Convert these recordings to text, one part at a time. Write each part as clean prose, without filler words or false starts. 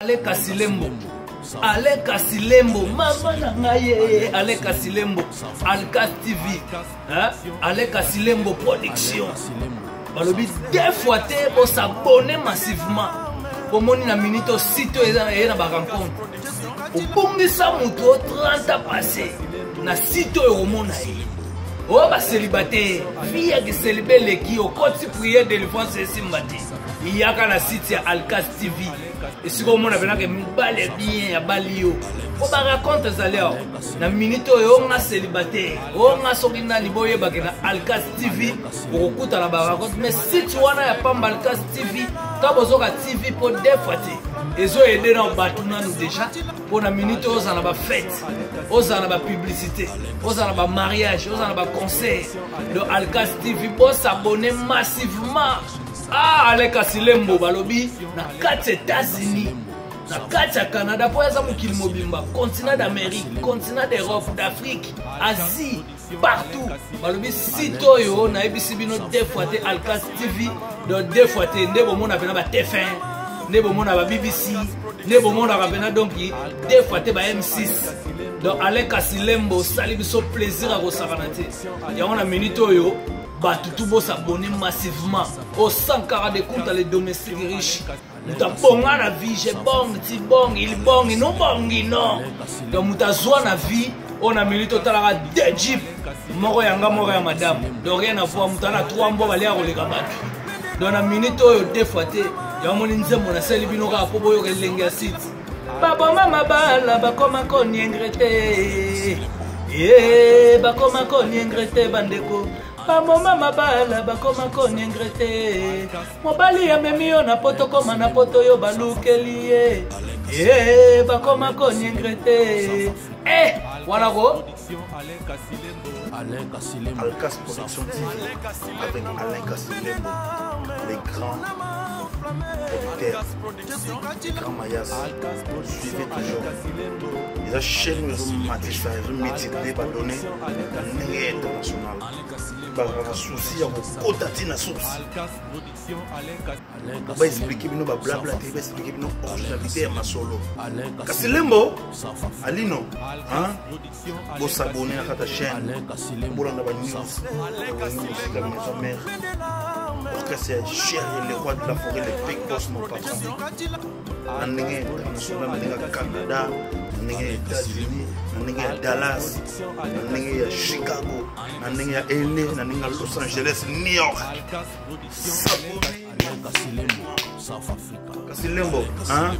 Ale Kasilembo, Ale Kasilembo, maman nangaye, Ale Kasilembo, Alkas TV, Ale Kasilembo Production. Balobi deux fois pour s'abonner massivement. Pour mon na minute site et na ba rencontre. Au bongi sa moto 30 ans passé. Na site au monde oh ba célibataire, fille qui célibataire les qui au côté prière de l'enfance et simbati. Il y a qu'à la site Alkas TV. Et si vous avez bien, il y a balio. On va raconter ça là. Na minute on a célibataire, on a sorina liboye bagena Alkas TV pour écouter la raconte. Mais si tu as pas Alkas TV, tu as besoin de TV pour deux fois. Ils ont aidé dans le bateau déjà. Pour la minute on a la fête, on a la publicité, on a la mariage, on a la concert. Le Alkas TV pour s'abonner massivement. Ah, Ale Kasilembo balobi na 4 États-Unis, na 4 Canada, pour ça mukili mobimba, continent d'Amérique, continent d'Europe, d'Afrique, Asie, partout. Balobi sito yo na ebisi bino deux fois te Alkas TV, donc deux fois te ndebo mona bena ba TF1, ndebo mona ba BBC, ndebo mona ba bena donc deux fois te ba M6. Donc Ale Kasilembo sali biso plaisir à vous savanate. Ya on a minute yo tout beau s'abonner massivement au 140 de compte les domestiques riches. Muta bonga la vie, j'ai bong, ti bong, il bong, non bong, non. Donc muta zoa la vie, on a milité au talara de jeep. Moro yanga, moro ya madame. Donc rien à voir, muta na 3 mbos valer au legabat. Donc on a milité au deux fois, y'a mon inze mon a sali binora pour boyo lenga site. Baba mama bala, bakoma koni engrete. Bakoma koni engrete bandeko. Mama mabala bakoma koni engrete mobali ya memio na poto koma na poto yo balukeli bakoma koni engrete voilà go Alkas Production TV avec Alain Kasilembo, les grands producteurs, les grands mayas. Suivez toujours. Ils ont chaîne, ils ont matissé, ils ont métier, pas donné dans l'année internationale. Par un souci, à vos côtés, na source. On va expliquer, nous va blabla, on va expliquer, nous originalité ma solo. Kasilembo, Alino, hein? Vous s'abonnez à ta chaîne. Pour la news, la maison mère. Parce que c'est cher, les rois de la forêt, les big boss, mon patron. On est international, on est au Canada, on est aux États-Unis, on est à Dallas, on est à Chicago, on est à LA, on est à Los Angeles, New York. Kasilembo, hein?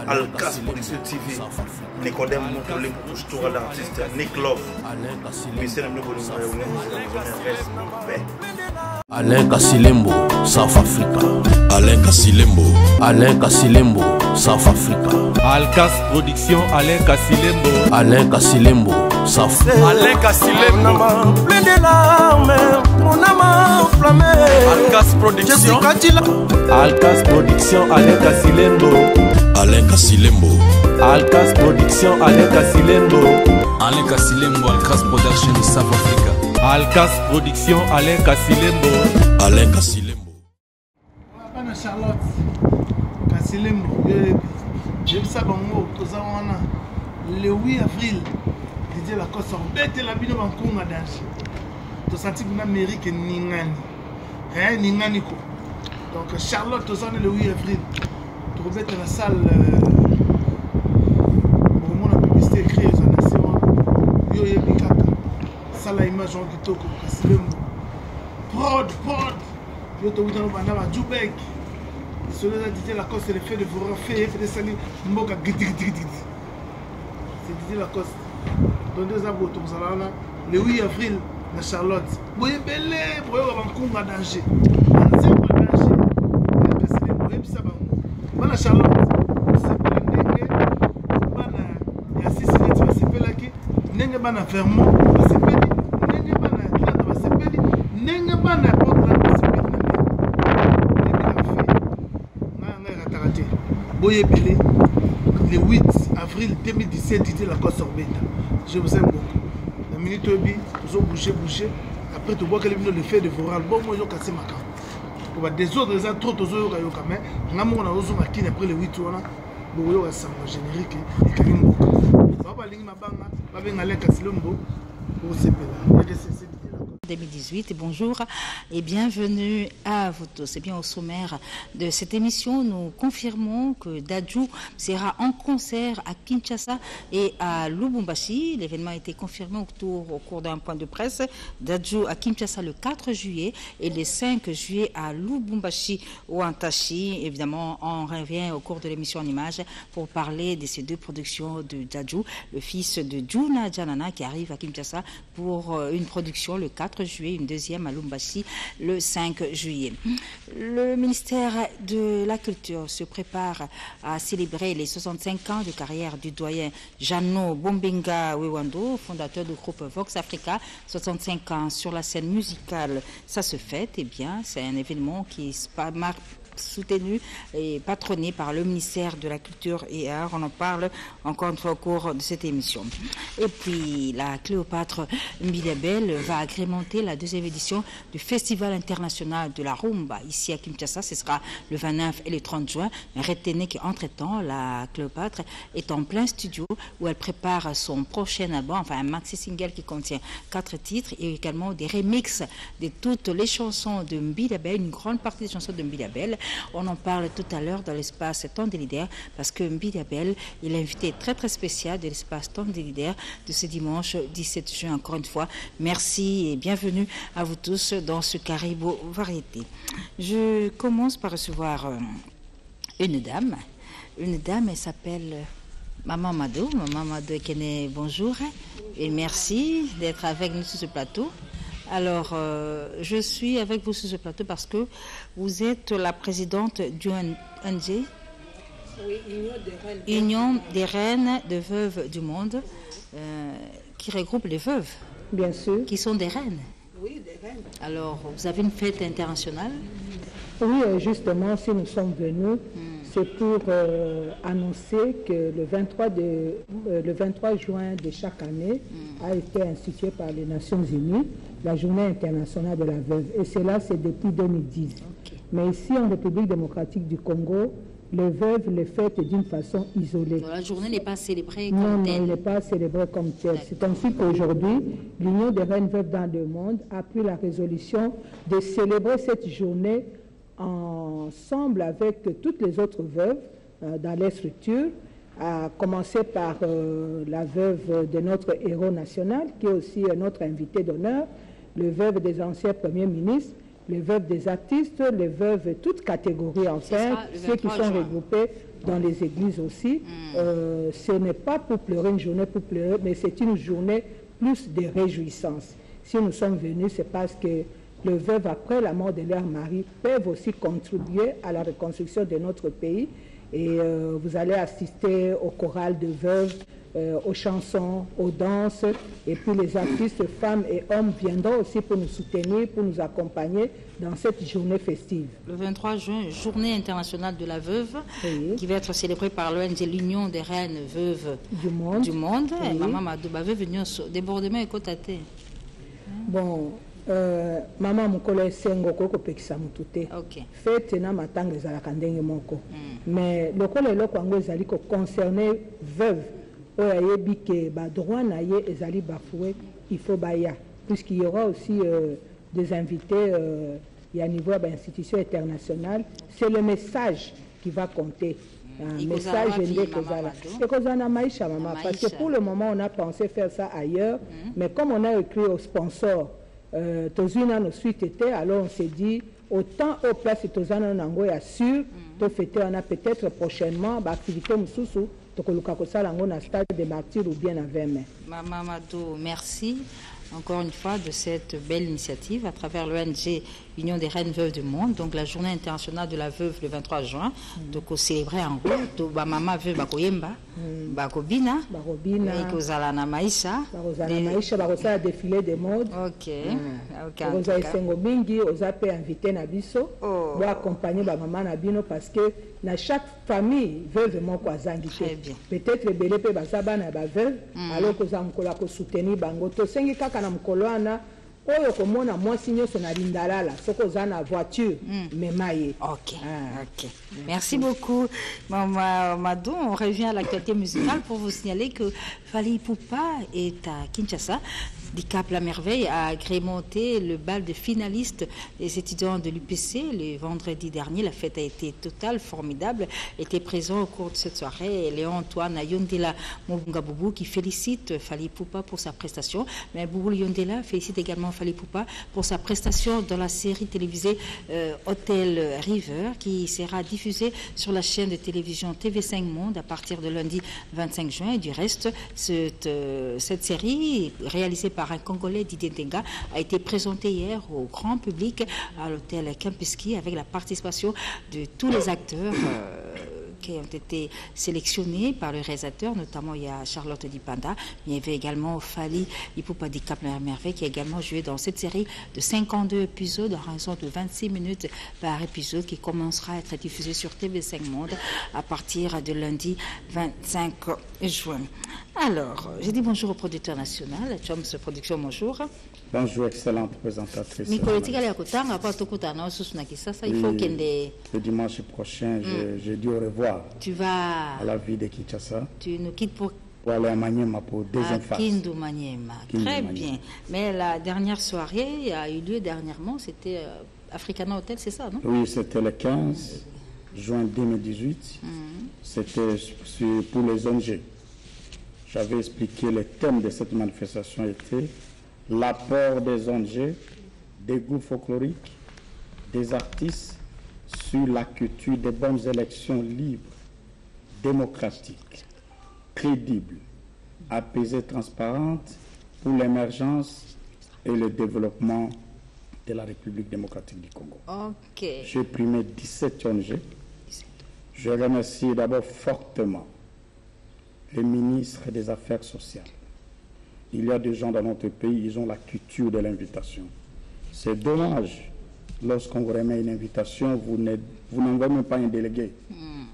Alkas Production TV, Nicodème Montolé pour toujours l'artiste, Nick Love, Alain Kasilembo, South Africa. Alain Kasilembo, Alain Kasilembo, South Africa. Alkas Production, Alain Kasilembo. Alain Kasilembo, South Africa. Alain Kasilembo, plein de larmes, mon âme enflammée. Alkas Production, Alkas Production, Alain Kasilembo. Alain Kasilembo, Alkas Production, Alain Kasilembo. Alain Kasilembo, Alkas Production, South Africa. Alkas Production, Alain Kasilembo. Alain Kasilembo. Pana Charlotte Kasilembo, je sais le 8 avril, Didier Lacoste embête la bino bankunga danger. Tu senti que l'Amérique est ningani. Hein, ningani ko. Donc Charlotte, tu sens le 8 avril. Tu rebête la salle. Pour mon publicité écrit aux nations. Yo yebikaka. Salle image en kitoko Kasilembo. Prod. Yo to witano banda ba Jubek. Celui-là Didier Lacoste c'est le fait de vous refaire et de salir mboka giti. C'est Didier Lacoste. Dans 2 ans, le 8 avril, à Charlotte. Vous voyez, belé, vous voyez, vous avez un danger. Vous Charlotte. Il y a 6 minutes, vous avez là. N'est-ce pas un Vermont, vous avez n'est-ce pas un Atlanta, vous avez n'est-ce pas un Portland, vous avez vous voyez, belé, le 8 avril 2017, Didier Lacoste Orbeta. Je vous aime beaucoup. La minute obi, vous avez bougé. Après, tu vois que le fait de vous rendre bon, moi, je vais casser ma carte. Des autres, trop, mais nous avons après le 8. bokoyoka sango générique ekangi mboka bao balingi mabanga babenga Alain Silembo bokosepela RDCC 2018. Bonjour et bienvenue à vous tous. Et bien au sommaire de cette émission, nous confirmons que Dadju sera en concert à Kinshasa et à Lubumbashi. L'événement a été confirmé au cours d'un point de presse. Dadju à Kinshasa le 4 juillet et le 5 juillet à Lubumbashi ou Antachi. Évidemment, on revient au cours de l'émission en images pour parler de ces deux productions de Dadju, le fils de Juna Janana qui arrive à Kinshasa pour une production le 4 juillet, une deuxième à Lubumbashi le 5 juillet. Le ministère de la Culture se prépare à célébrer les 65 ans de carrière du doyen Jeannot Bombenga Wewando, fondateur du groupe Vox Africa. 65 ans sur la scène musicale, ça se fête. Eh bien, c'est un événement qui marque soutenu et patronné par le ministère de la Culture et Arts. On en parle encore une fois au cours de cette émission. Et puis, la Cléopâtre Mbidabel va agrémenter la deuxième édition du Festival international de la Rumba ici à Kinshasa. Ce sera le 29 et le 30 juin. Retenez qu'entre-temps, la Cléopâtre est en plein studio où elle prépare son prochain album, enfin un maxi-single qui contient 4 titres et également des remixes de toutes les chansons de Mbidabel, une grande partie des chansons de Mbidabel. On en parle tout à l'heure dans l'espace Temps des leaders parce que Mbidabel est l'invité très très spécial de l'espace Temps des leaders de ce dimanche 17 juin. Encore une fois, merci et bienvenue à vous tous dans ce Caribou Variété. Je commence par recevoir une dame. Une dame, elle s'appelle Maman Mado. Maman Mado Kene, bonjour et merci d'être avec nous sur ce plateau. Alors, je suis avec vous sur ce plateau parce que vous êtes la présidente du ONG, Union des reines de veuves du monde, qui regroupe les veuves. Bien sûr. Qui sont des reines. Oui, des reines. Alors, vous avez une fête internationale? Oui, justement, si nous sommes venus, c'est pour annoncer que le 23 juin de chaque année a été institué par les Nations Unies la Journée internationale de la veuve. Et cela, c'est depuis 2010. Okay. Mais ici, en République démocratique du Congo, les veuves les fêtent d'une façon isolée. La journée n'est pas célébrée comme telle. Non, elle n'est pas célébrée comme telle. C'est ainsi qu'aujourd'hui, l'Union des reines veuves dans le monde a pris la résolution de célébrer cette journée ensemble avec toutes les autres veuves dans les structures, à commencer par la veuve de notre héros national, qui est aussi notre invité d'honneur, les veuves des anciens premiers ministres, les veuves des artistes, les veuves, toutes catégories, enfin, ceux qui sont regroupés dans les églises aussi. Ce n'est pas pour pleurer, une journée pour pleurer, mais c'est une journée plus de réjouissance. Si nous sommes venus, c'est parce que les veuves, après la mort de leur mari, peuvent aussi contribuer à la reconstruction de notre pays. Et vous allez assister au choral de veuves, aux chansons, aux danses. Et puis les artistes, femmes et hommes viendront aussi pour nous soutenir, pour nous accompagner dans cette journée festive. Le 23 juin, Journée internationale de la veuve, oui, qui va être célébrée par l'ONG, l'Union des reines veuves du monde. Oui. Et Maman Madou va venir débordement et côté. Bon. Mama mukolo sengo koko pekisa mutute. Fête na matanga ezalaka ndenge moko. Mais lokolo eloko yango ezali ko concerner veuve oyo ayebi ke ba droit na ye ezali bafoué, il faut baya, puisqu'il y aura aussi des invités à niveau de l'institution internationale. C'est le message qui va compter. Un message parce que pour le moment on a pensé faire ça ailleurs, mais comme on a écrit au sponsor Tozuna nos suite était, alors on s'est dit autant au place Tozana Nango est sûr, to fêter on a peut-être prochainement activité mususu to koluka ko sala ngo na stade des martyrs ou bien à 20 mai. Maman Madou, merci encore une fois de cette belle initiative à travers l'ONG Union des reines veuves du monde, donc la journée internationale de la veuve le 23 juin, donc célébrer en gros to ba mama veuve bakoyemba bakobina et kozala na maisha bakosala défilé de mode. OK. Oza sengo mingi oza pe invité na biso bo accompagner ba mama na bino parce que na chaque famille veuve moko azangi te. Peut-être belé pe bazaba na ba veuve alors koza mkola ko soutenir bango to sengi kaka na mkolo ana oyo komona mwasi nyonso na lindalala soko oza na voiture mema ye. Ok. Merci beaucoup, Maman Madou. On revient à l'actualité musicale pour vous signaler que Fally Ipupa est à Kinshasa. Dicap La Merveille a agrémenté le bal de finalistes des étudiants de l'UPC le vendredi dernier. La fête a été totale, formidable. Était présent au cours de cette soirée Léon-Antoine Yondela Mobungaboubou qui félicite Fally Ipupa pour sa prestation. Mais Boubou Yondela félicite également Fally Ipupa pour sa prestation dans la série télévisée Hôtel River qui sera diffusée sur la chaîne de télévision TV5 Monde à partir de lundi 25 juin. Et du reste, cette série réalisée par un Congolais, Didier Ndenga, a été présenté hier au grand public à l'hôtel Kempinski avec la participation de tous les acteurs qui ont été sélectionnés par le réalisateur, notamment il y a Charlotte Dipanda, il y avait également Fally Ipupa Dicap La Merveille qui a également joué dans cette série de 52 épisodes à raison de 26 minutes par épisode qui commencera à être diffusée sur TV5 Monde à partir de lundi 25 juin. Alors, j'ai dit bonjour au producteur national, Choms Production, bonjour. Bonjour, excellente présentatrice. Le dimanche prochain, je dis au revoir. Tu vas à la ville de Kinshasa. Tu nous quittes pour aller à Maniema pour deuxième phase. Kindu Maniema. Très bien. Mais la dernière soirée a eu lieu dernièrement, c'était Africana Hotel, c'est ça, non? Oui, c'était le 15 juin 2018. C'était pour les ONG. J'avais expliqué le thème de cette manifestation était l'apport des ONG, des groupes folkloriques, des artistes sur la culture des bonnes élections libres, démocratiques, crédibles, apaisées, transparentes pour l'émergence et le développement de la République démocratique du Congo. Okay. J'ai primé 17 ONG. Je remercie d'abord fortement les ministres des Affaires sociales. Il y a des gens dans notre pays, ils ont la culture de l'invitation. C'est dommage, lorsqu'on vous remet une invitation, vous n'envoyez même pas un délégué.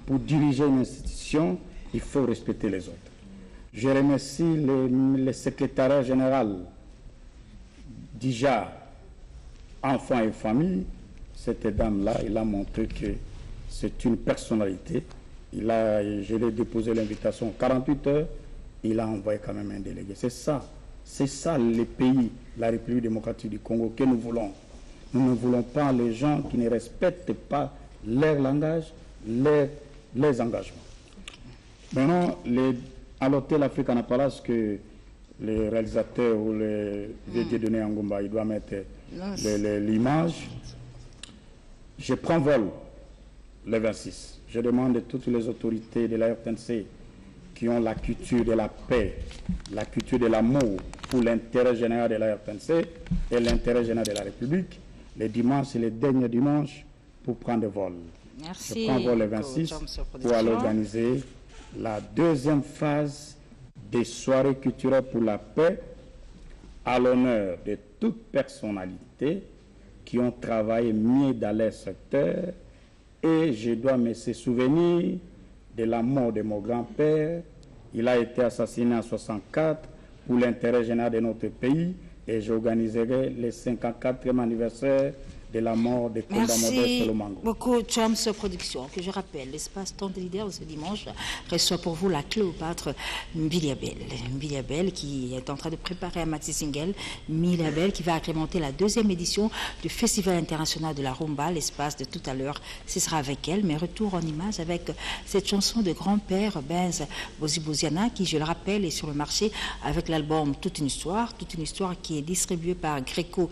Pour diriger une institution, il faut respecter les autres. Je remercie le secrétariat général d'IJA, enfants et famille. Cette dame-là, il a montré que c'est une personnalité. Je l'ai déposé l'invitation 48 heures, il a envoyé quand même un délégué. C'est ça le pays, la République démocratique du Congo que nous voulons. Nous ne voulons pas les gens qui ne respectent pas leur langage, leurs engagements. Maintenant, à l'hôtel Africana Palace, que le réalisateur ou le VD de Ngomba, il doit mettre l'image. Je prends vol le 26. Je demande à toutes les autorités de la RTNC qui ont la culture de la paix, la culture de l'amour pour l'intérêt général de la RTNC et l'intérêt général de la République, les dimanches, c'est le dernier dimanche pour prendre vol. Merci. Je prends vol le 26 pour aller organiser la deuxième phase des soirées culturelles pour la paix à l'honneur de toute personnalité qui ont travaillé mieux dans leur secteur. Et je dois me souvenir de la mort de mon grand-père. Il a été assassiné en 1964 pour l'intérêt général de notre pays. Et j'organiserai le 54e anniversaire de la mort de Komba Modeste Solomango. Merci beaucoup, Choms Production, que je rappelle, l'espace Temps de leader ce dimanche reçoit pour vous la Cléopâtre Mbiliabel qui est en train de préparer un maxi single, Mbiliabel, qui va agrémenter la deuxième édition du Festival international de la Rumba, l'espace de tout à l'heure. Ce sera avec elle, mais retour en image avec cette chanson de grand-père Benz Boziboziana, qui, je le rappelle, est sur le marché avec l'album Toute une histoire qui est distribué par Greco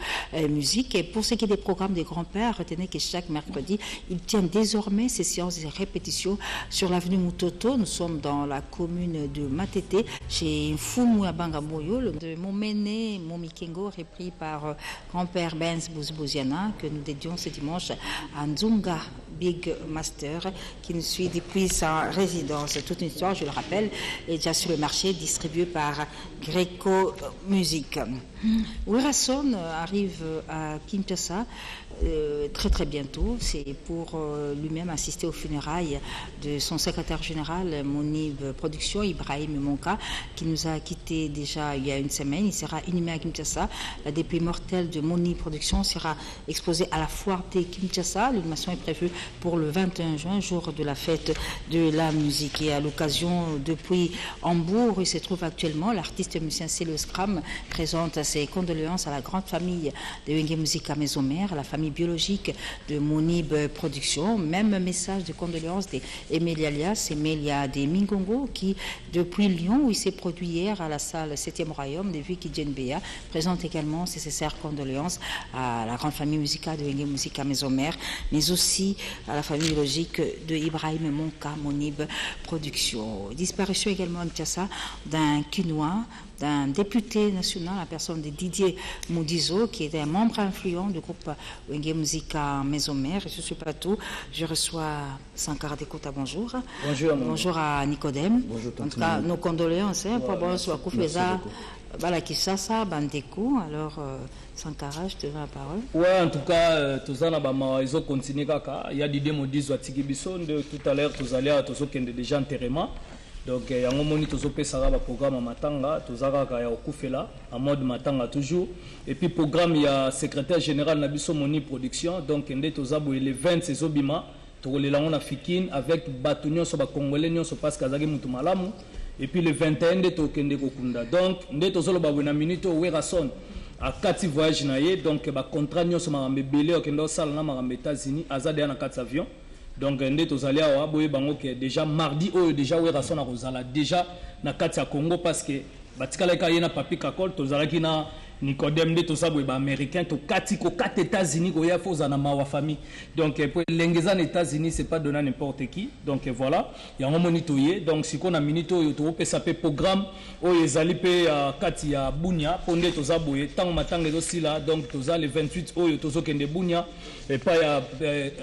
Musique. Et pour ce qui est des programmes des grands-pères, retenez que chaque mercredi, il tient désormais ses séances de répétition sur l'avenue Mutoto. Nous sommes dans la commune de Matete, chez Fumu Abangamoyo, de Momene Momikengo, repris par grand-père Benz Boziboziana, que nous dédions ce dimanche à Nzunga Big Master, qui nous suit depuis sa résidence. Toute une histoire, je le rappelle, est déjà sur le marché, distribué par Greco Musique. Werason arrive à Kinshasa très très bientôt. C'est pour lui-même assister aux funérailles de son secrétaire général Monib Production, Ibrahim Monka, qui nous a quittés déjà il y a une semaine. Il sera inhumé à Kinshasa. La dépouille mortelle de Monib Production sera exposée à la foire de Kinshasa. L'inhumation est prévue pour le 21 juin, jour de la fête de la musique. Et à l'occasion, depuis Hambourg, il se trouve actuellement, l'artiste musicien Célio Scram présente ses condoléances à la grande famille de Wenge Musica Maison Mère, la famille biologique de Monib Production. Même message de condoléances d'Emilia Alias, Emilia de Mingongo, qui depuis Lyon, où il s'est produit hier à la salle 7e Royaume de Vicky Djenbeya, présente également ses sincères condoléances à la grande famille musicale de Wenge Musica Maison Mère, mais aussi à la famille biologique de Ibrahim Monka, Monib Production. Disparition également à Kinshasa d'un Quinois, d'un député national, la personne de Didier Moudizo, qui était un membre influent du groupe Wenge Musica Maison Mère. Et sur ce plateau, je reçois Sankara Dekota, bonjour. Bonjour. Bonjour à Nicodème. Bonjour, en tout cas, nos condoléances. Pour bon, soit Koufeza, Balakissasa, Bandeko. Alors, Sankara, je te donne la parole. Ouais, en tout cas, tous ils ont continué. Il y a Didier Moudizo à Tigibison. Tout à l'heure, tous allés déjà enterrement. Donc, il y a un moment où nous avons un programme à Matanga, nous avons en mode Matanga toujours. Et puis, le programme, il y a le secrétaire général Nabiso Moni Production. Donc, nous avons les 20 saisons nous Fikine avec Batunion sur les Congolais, sur parce que Mutumalamu. Et puis, le 21, nous avons Kokunda. Donc, nous avons une minute où nous à 4 voyages. Donc, le contrat, nous avons un bébé qui est aux États-Unis, à 4 avions. Donc, nous allons déjà mardi, déjà déjà na Katia Congo parce que batikala na papi kakol tozalaki na Nicodème de tosabu américain to katiko 4 États-Unis ko ya foza na ma famille. Donc pour l'engeza aux États-Unis c'est pas donné n'importe qui. Donc voilà, il y a un monitoyer. Donc si on a minito yo to pe sape programme o ezali pe Katia Bunya ponde tozabu tant matanga aussi là. Donc toza le 28 o yo tozo kende Bunya et pas ya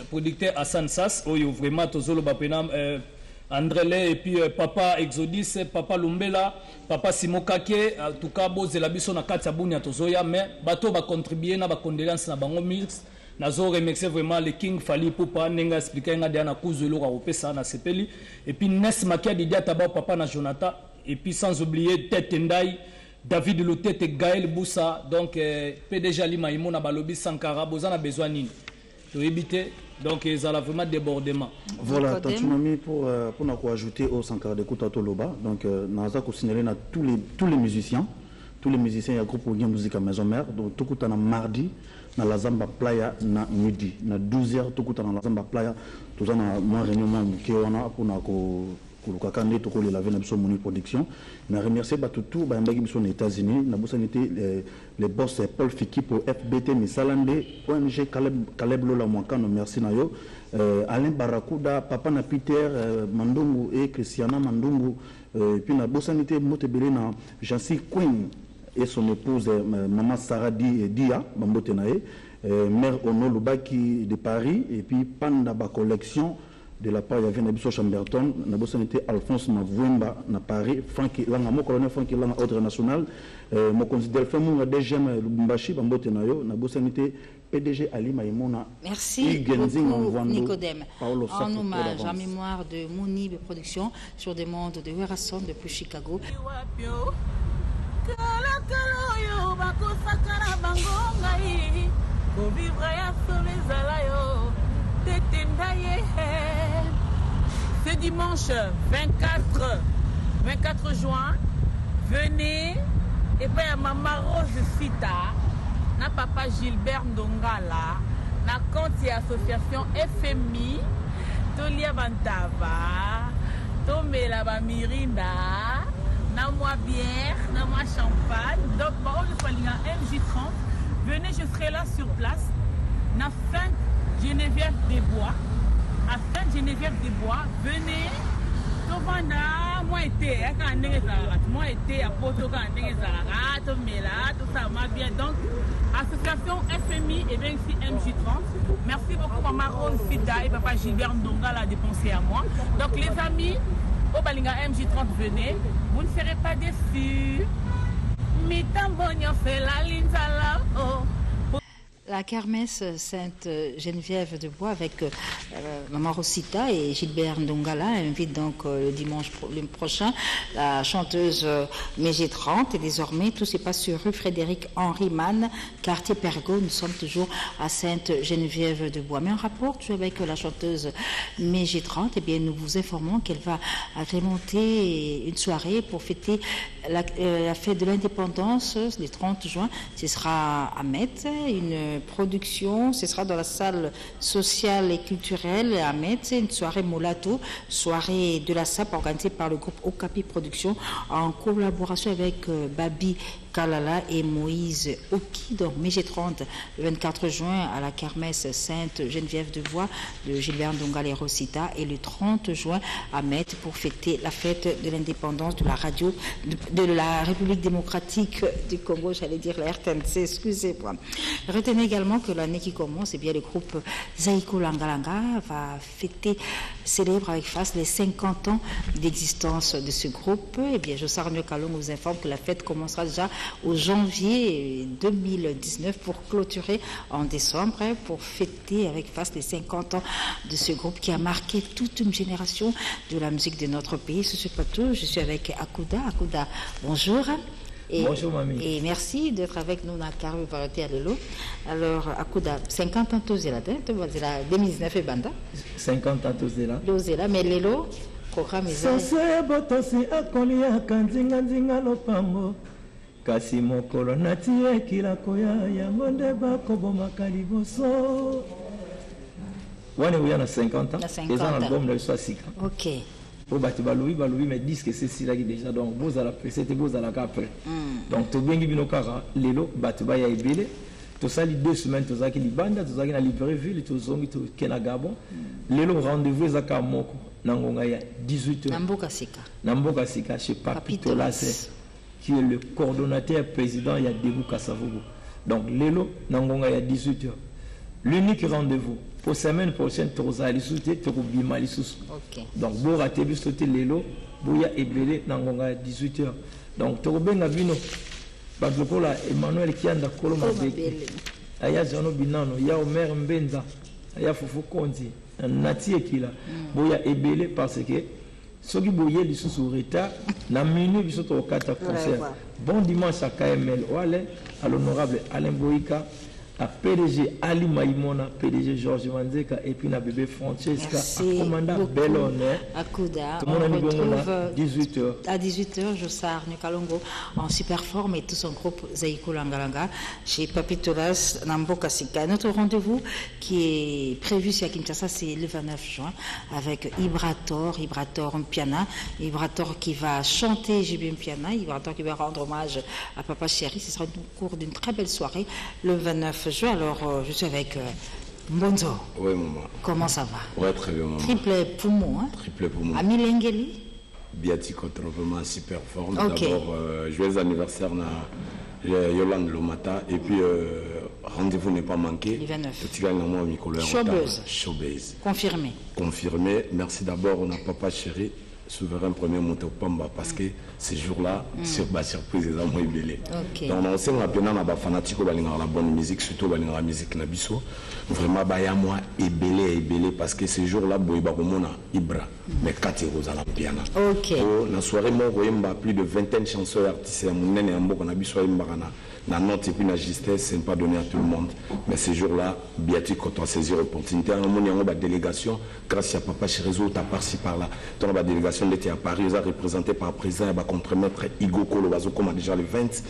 producteur Hassan Sass o yo vraiment tozolo ba pena Andrele et puis papa Exodus, papa Lumbela, papa Simokake, en tout cas bozela biso na kati ya Bunya tozoya mais bato ba contribuer na ba condoléances na bango mix. Nazo remercier vraiment le King Fali Poupa nenga expliquer nga dia na kuzelo ka opesa na sepeli et puis Nes Makia Didia Taba papa na Jonathan et puis sans oublier Tete Ndai, David Lotete, Gaël Boussa, donc PDG Lima Imo na balobi Sankara bozana besoin nini to éviter. Donc, ils ont vraiment débordement. Voilà, Tachunami pour ajouter au Sankara de Koutato Loba. Donc, Naza ko signaler na tous les musiciens, il y a groupe Wenge Musica Maison Mère. Donc, tout le mardi, na la Zamba Playa na midi, na 12h, tout le la Zamba Playa, tout ça na moi réunion qui on a pour na ko Kulukakande to ko la Venabso Moni Production. Na remercier batutu ba mbagi biso aux États-Unis, na bosanité les boss Paul Fiki pour FBT Misalande, ONG Caleb Lola Mwankano, merci nayo. Alain Barakuda, Papa na Peter Mandungu et Christiana Mandungu, et puis na bosanité Motebele na Jancy Queen et son épouse Maman Sarah Dia Bambote nae, mère Ono Lubaki de Paris et puis Panda ba collection de la part de Nabiso Chamberton, Nabossanité Alphonse Mavouemba, na Paris, Francky Langa, mon colonel Francky Langa, ordre national, mon considère Femou, DGM Lubumbashi, Bambote Nayo, Nabossanité PDG Ali Maïmona. Merci beaucoup, Nicodème. En hommage, en mémoire de Monib Production, sur demande de Werason depuis Chicago. Ce dimanche 24 juin, venez et puis à Maman Rose Sita, na papa Gilbert Ndongala, na compte association FMI, Tolia Bantava, Tomela Bamirinda, na moi bière, na moi champagne. Donc, par contre, je suis à MJ30. Venez, je serai là sur place. Na fin Geneviève des Bois. À fin Geneviève des Bois, venez. Tovana, moi été à Porto, tout ça m'a bien. Donc, association FMI et bien ici MJ30. Merci beaucoup, Maman Rose Fida et Papa Gilbert Ndonga l'a dépensé à moi. Donc, les amis, au Balinga MJ30, venez. Vous ne serez pas déçus. La kermesse Sainte-Geneviève de Bois avec Maman Rosita et Gilbert Ndongala invite donc le dimanche prochain la chanteuse Mégé 30 et désormais tout se passe sur rue Frédéric-Henri Mann, quartier Pergaud. Nous sommes toujours à Sainte-Geneviève de Bois. Mais en rapport avec la chanteuse Mégé 30, eh bien, nous vous informons qu'elle va agrémenter une soirée pour fêter la fête de l'indépendance le 30 juin. Ce sera à Metz, une production, ce sera dans la salle sociale et culturelle à Metz, une soirée Molato, soirée de la SAP organisée par le groupe Okapi Production en collaboration avec Babi Kalala et Moïse Oki. Donc Mégé 30 le 24 juin à la kermesse Sainte-Geneviève de Bois de Gilbert Ndongala et Rosita, et le 30 juin à Metz pour fêter la fête de l'indépendance de la radio de la République démocratique du Congo, j'allais dire la RTNC, excusez-moi. Retenez également que l'année qui commence, eh bien, le groupe Zaïko Langalanga va fêter, célèbre avec face les 50 ans d'existence de ce groupe. Eh bien, Josarnio Kalong vous informe que la fête commencera déjà au janvier 2019 pour clôturer en décembre, pour fêter avec face les 50 ans de ce groupe qui a marqué toute une génération de la musique de notre pays. Sur ce plateau, je suis avec Akouda. Akouda, bonjour. Bonjour mamie. Et merci d'être avec nous dans la carrière variété à Lelo. Alors, Akouda, 50 ans tous là, 2019 et banda. 50 ans tous là. Mais Lelo, programme est kasi mokolo nati ekila koya yango nde bakobomaka liboso wana oya na 50 ans eza na album na biso asika ok po bato balobi mais disque esesilaki déjà donc bozala presete bozalaka après donc tobengi bino kaka lelo bato baya ebele tosali 2 semaines tozalaki libanda tozalaki na Libreville tozongi toke na Gabon lelo rendez-vous ezaka moko na ngonga ya 18h na mboka sika chez Papito Lasse qui est le coordonnateur président il y a Debou Kassavogo. Donc Lelo Nangonga il y a 18h. L'unique rendez-vous pour semaine prochaine Torozali Souté Torobima Lissus. Donc Bora Tebu Souté Lelo Bouya Ebele Nangonga il y a 18h. Donc Torobenga Bino Badlokola Emmanuel Kianda Koloma Beke. Aya Jano Binano, ya Omer Mbenza, aya Fofo Konzi, Nati Ekila. Bouya Ebele parce que soki boye lisusu retard na minute biso to kata concert. Bon dimanche à KML Wale, à l'honorable Alain Boïka, à PDG Ali Maïmona, PDG Georges Manzeka et puis na bébé Francesca, à commandant Bellone. Akouda, on retrouve 18h. À 18h, Jossar Nukalongo en super forme et tout son groupe Zaïko Langalanga chez Papitolas Namboka Sika. Notre rendez-vous qui est prévu ici à Kinshasa, c'est le 29 juin avec Ibrator Mpiana, Ibrator qui va chanter JB Mpiana, Ibrator qui va rendre hommage à Papa Chéri. Ce sera au cours d'une très belle soirée le 29 juin. Alors, je suis avec Mbonzo. Oui, maman. Comment ça va? Ouais, très bien, maman. Triple poumon, hein? Triple poumon. Ami Lengeli? Biatiko, vraiment super forme. Okay. D'abord, joyeux anniversaire à Yolande Lomata. Et puis, rendez-vous n'est pas manqué. Le 29. Showbiz. Confirmé. Confirmé. Merci d'abord, on a Papa Chéri, souverain premier monté au Pamba, parce que ces jours-là, sur ma surprise, ils ont moins belé. Donc, on sait qu'on a des fanatiques qui ont la bonne musique, surtout la musique Nabiso. Vraiment, il moi et belé, parce que ces jours-là, il y a Ibra, mais 4 euros à la piano. Ok. La soirée, il y a plus de 20 chansons artistes, il y a Nabiso la note et puis la justesse, ce n'est pas donné à tout le monde. Mais ces jours-là, Biatique, quand on a saisi l'opportunité, il y a une délégation, grâce à Papa Chérezo, tu as par-ci par-là. Donc la délégation était à Paris, ils ont représenté par le président, il va contre-maître Igo Kolo, comme a déjà le 20,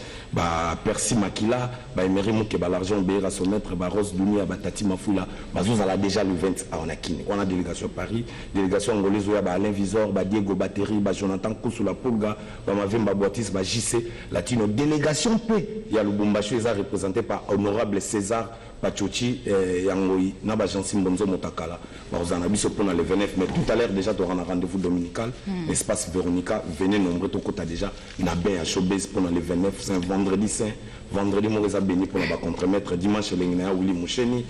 Percy Makila, Emery Mouké, l'argent, Béra, son maître, Rose Dunia, Tati Mafoula, Bazous a déjà le 20 à Onakine. On a délégation Paris, délégation angolaise, Alain Visor, Diego Battery, Jonathan Kousoula Poulga, Mavimba Boatis, JC, Latino, délégation P. Il y a le Bumbacho, ils sont représentés par Honorable César Pachochi Yangoyi, Nabajansi Mbonzo Motakala. Nous avons vu pour le 29, mais tout à l'heure déjà, tu auras un rendez-vous dominical. Espace Véronica, venez nombreux, tu as déjà une à Showbiz pour le 29, c'est un vendredi saint. Vendredi, nous avons béni pour la contre-maître. Dimanche, nous avons Moucheni,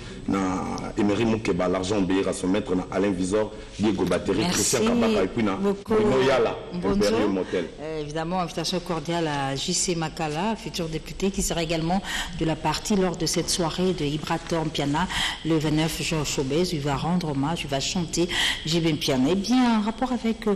Emery que l'argent obéira à son maître, Alain Visor, Diego Battery, Christian Kabaka, et puis Bruno Yala, Imperium Motel. Évidemment, invitation cordiale à JC Makala, futur député, qui sera également de la partie lors de cette soirée de Ibrator Mpiana, le 29 juin au Showbiz. Il va rendre hommage, il va chanter JB Mpiana. Eh bien, en rapport avec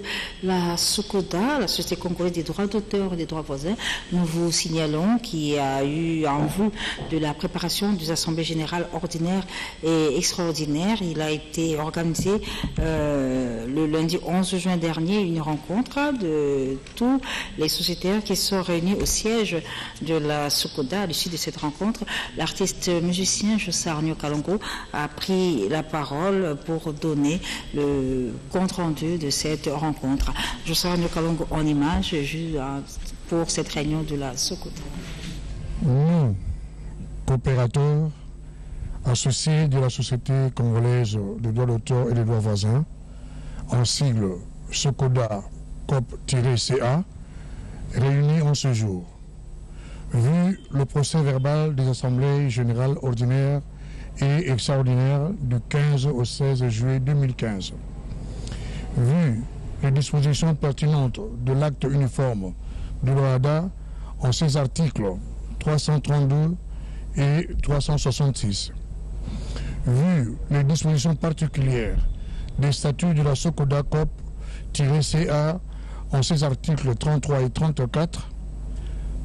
la SOCODA, la Société congolaise des droits d'auteur et des droits voisins, nous vous signalons qu'il y a eu en vue de la préparation des assemblées générales ordinaires et extraordinaires. Il a été organisé le lundi 11 juin dernier une rencontre de tous les sociétaires qui sont réunis au siège de la SOCODA. À l'issue de cette rencontre, l'artiste musicien Josarnio Kalongo a pris la parole pour donner le compte rendu de cette rencontre. Josarnio Kalongo en image pour cette réunion de la SOCODA. Nous, coopérateurs, associés de la Société congolaise de droits d'auteur et des droits voisins, en sigle SOCODA COP-CA, réunis en ce jour. Vu le procès verbal des assemblées générales ordinaires et extraordinaires du 15 au 16 juillet 2015, vu les dispositions pertinentes de l'acte uniforme de l'OADA en ses articles 332 et 366, vu les dispositions particulières des statuts de la SOCODA COP-CA en ses articles 33 et 34,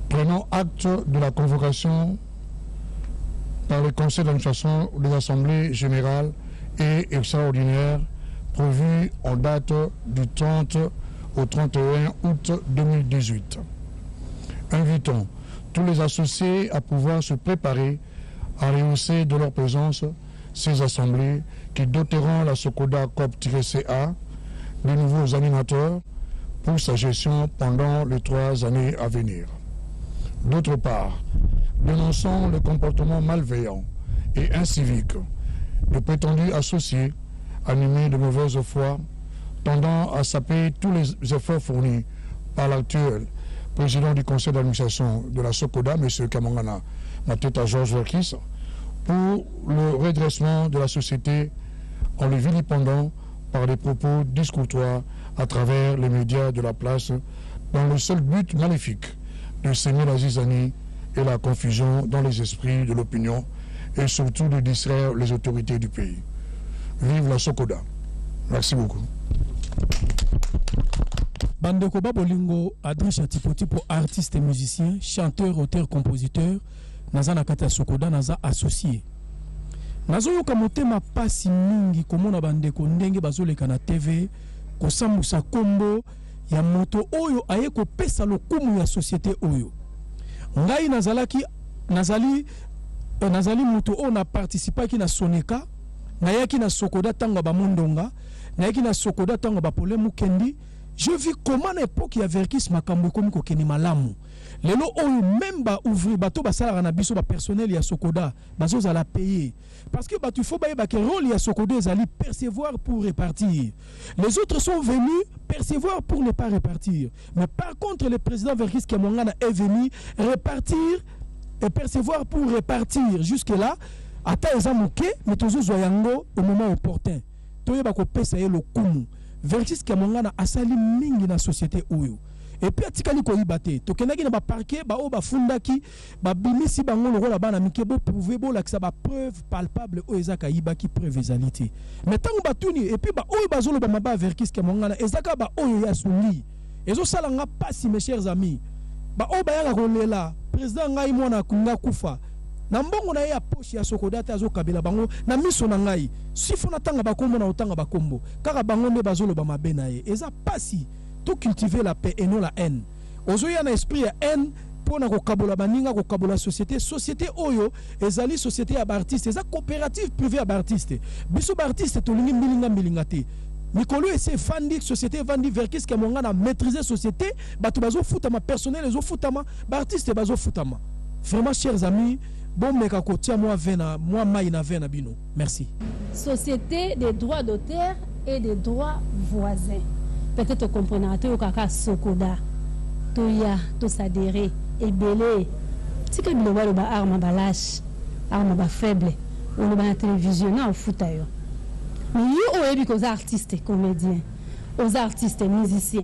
prenant acte de la convocation par le Conseil d'administration des assemblées générales et extraordinaires prévues en date du 30 au 31 août 2018. Invitons tous les associés à pouvoir se préparer à rehausser de leur présence ces assemblées qui doteront la SOCODA COP-CA de nouveaux animateurs pour sa gestion pendant les 3 années à venir. D'autre part, dénonçons le comportement malveillant et incivique de prétendus associés animés de mauvaise foi tendant à saper tous les efforts fournis par l'actuel président du conseil d'administration de la SOCODA, M. Kamangana Mateta Georges Verkis, pour le redressement de la société en le vilipendant par des propos discourtois à travers les médias de la place dans le seul but maléfique de semer la zizanie et la confusion dans les esprits de l'opinion et surtout de distraire les autorités du pays. Vive la SOCODA. Merci beaucoup. Bandeko Babolingo, Adrien Tipo, artiste et musicien, chanteur, auteur, compositeur, naza nakata SOCODA, naza associé. Nazo yoka motema pasi mingi komona bandeko ndenge bazoleka na TV, kosambusa kombo ya moto oyo aye kopesa lokumu ya société oyo. Ngai nazali moto oyo na participaki na Soneka, nayaki na SOCODA tango ba mondonga, nayaki na SOCODA tango ba pole mukendi. Je vis comment à l'époque il y a Verkis makambo komi ko keni malamu. Lelo oyo même ba ouvrir bateau ba sala na biso ba personnel ya SOCODA, bazo za la payer. Parce que bah tu faut ba que rôle ya SOCODA ezali percevoir pour répartir. Les autres sont venus percevoir pour ne pas répartir. Mais par contre le président Verkis Kamongana est venu répartir et percevoir pour répartir. Jusque là, ata ezamuke mais tozo zoyango au moment opportun. Toyeba ko pesa ye lo kumu. Verkis Kamongana asali mingi na société oyo. Et puis atikali ko yibate to kenaki na ba parquet ba o ba fundaki ba bimisi bango lokola bana mikebo prouver bo la ba preuve palpable o ezaka yibaki preuve ezalité. Mais tango batuni et puis ba o bazolo ba maba Verkis Kamongana ezaka ba oyo ya suli. Ezo sala nga pasi mes chers amis. Ba o ba yaka kolela président ngai mona kunga kufa. Na mbongo na ya poche ya SOCODA ta zo kabela bango na miso na ngai sifo na tanga bakombo na otanga bakombo kaka bango nde bazolo ba mabe na ye eza pasi to cultiver la paix et non la haine ozo ya na esprit ya haine pona ko kabola baninga ko kabola société oyo ezali société ya artiste eza coopérative privée ya artiste biso ba artiste to lingi mbilinga te mikolo ese fandi société vandi Verkis Kamongana maîtriser société bato bazo futama personnel ezo futama ba artiste bazo futama. Vraiment chers amis, bon meka kotia moi vena moi maina vena bino. Merci. Société des droits d'auteur et des droits voisins. Peut-être comprendre to kaka SOCODA. Toya to s'adhérer et belé. Tika bino ba arme ba lâche, arme ba faible. On ba télévision na futa yo. Mais yo oyebi ko za artiste comédien, aux artistes musiciens,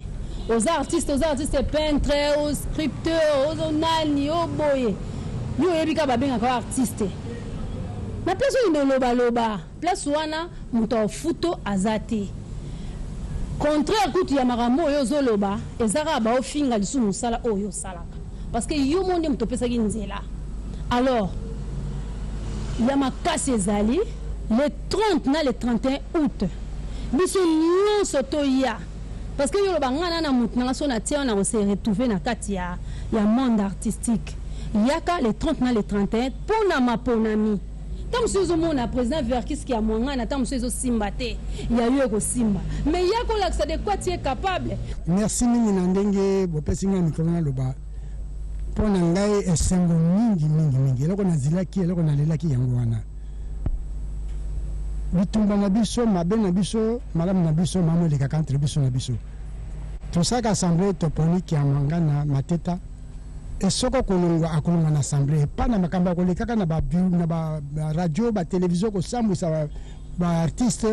aux artistes peintres, aux scripteurs, aux nani, aux boye. Yo oyebi ka babenga ko artiste. Na place où il loba loba, place wana muto futo azate. Contraire kutu ya makambo oyo zoloba, ezaka ba ofinga lisu musala oyo salaka. Parce que yo monde muto pesa ki nzela. Alors, il y a ma casse ezali le 30 na le 31 août. Biso nyonso toya. Parce que yo loba ngana na mutu na so na tia na se retrouver na kati ya monde artistique. Yaka le 30 na le 31 pona maponami. Comme si le président Verkis qui a mangana, tant que simba te, il y a eu ko simba. Mais il y a que ça de quoi tu es capable. Merci mingi nandenge bo pesinga mikona loba. Pona ngai esengo mingi. Eloko na zilaki, eloko na lelaki yango wana. Bitumba na biso, mabe na biso, malamu na biso, mamo le kakantre biso na biso. Tout ça qu'assemblée toponique ya mangana mateta. Et ce qu'on a à l'assemblée, pas dans ma campagne, na radio, la télévision, artiste,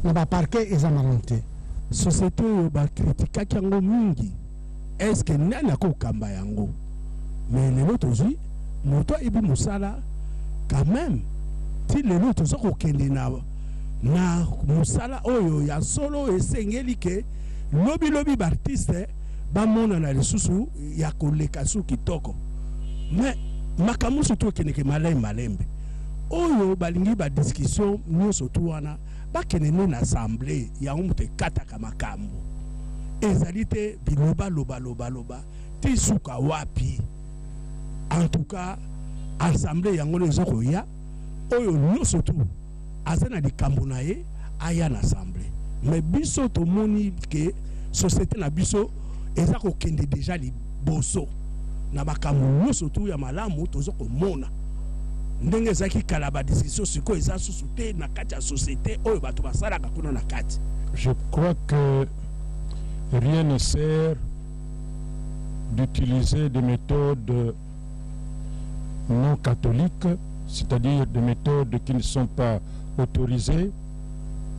na parquet et zamarante. Société ba critique kango mingi. Est-ce que nana ko kamba yango? Mais les autres aussi, moto ibi musala quand même. Si les autres sont ko kende na musala oyo ya solo esengeli ke lobby artiste bamona na lisusu ya koleka su kitoko. Mais makamu surtout keneke malembe oyo balingi ba discussion nyonso tu wana bakene na assemblée ya umute kataka makambo ezali te biloba loba ti suka wapi. En tout cas assemblée yango ezoko ya oyo nyonso tu azana likambo na ye aya na assemblée. Mais biso to moni ke société na biso eza ko kende déjà li boso na bakamu surtout ya malamu tozo ko mona ndenge zaki kala ba discussion siko eza susute na kati ya société oyo bato basala kuna na kati. Je crois que rien ne sert d'utiliser des méthodes non catholiques, c'est-à-dire des méthodes qui ne sont pas autorisées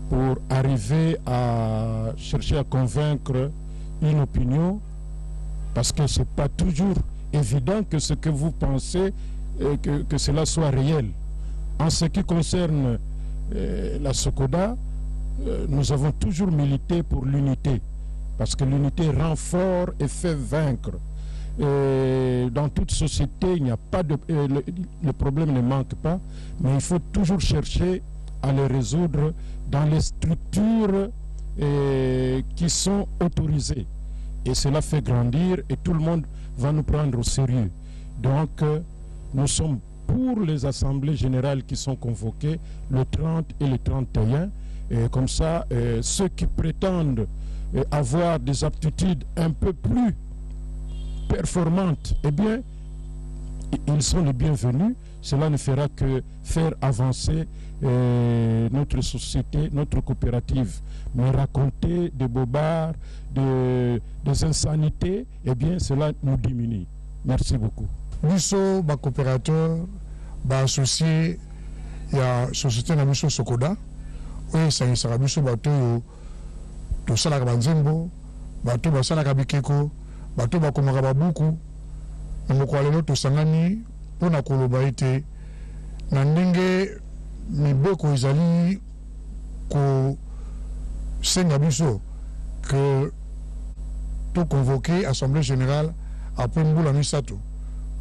pour arriver à chercher à convaincre une opinion, parce que ce n'est pas toujours évident que ce que vous pensez, que cela soit réel. En ce qui concerne la Sokoda, nous avons toujours milité pour l'unité, parce que l'unité rend fort et fait vaincre. Et dans toute société, il n'y a pas de, le problème ne manque pas, mais il faut toujours chercher à les résoudre dans les structures qui sont autorisés. Et cela fait grandir et tout le monde va nous prendre au sérieux. Donc, nous sommes pour les assemblées générales qui sont convoquées le 30 et le 31. Et comme ça, ceux qui prétendent avoir des aptitudes un peu plus performantes, eh bien, ils sont les bienvenus. Cela ne fera que faire avancer notre société, notre coopérative. Mais raconter des bobards, des insanités, eh bien, cela nous diminue. Merci beaucoup. Nous, ba coopérateur, ba associé, il y a société na biso Sokoda. Oui, ça y sera biso bateau to sala ka banzembo, bateau ba sala ka bikeko, bateau ba komaka ba buku. Moko lelo to sangani pona koloba ite na ndenge mibeko ezali ko senga biso que tout convoqué assemblée générale après mbula misato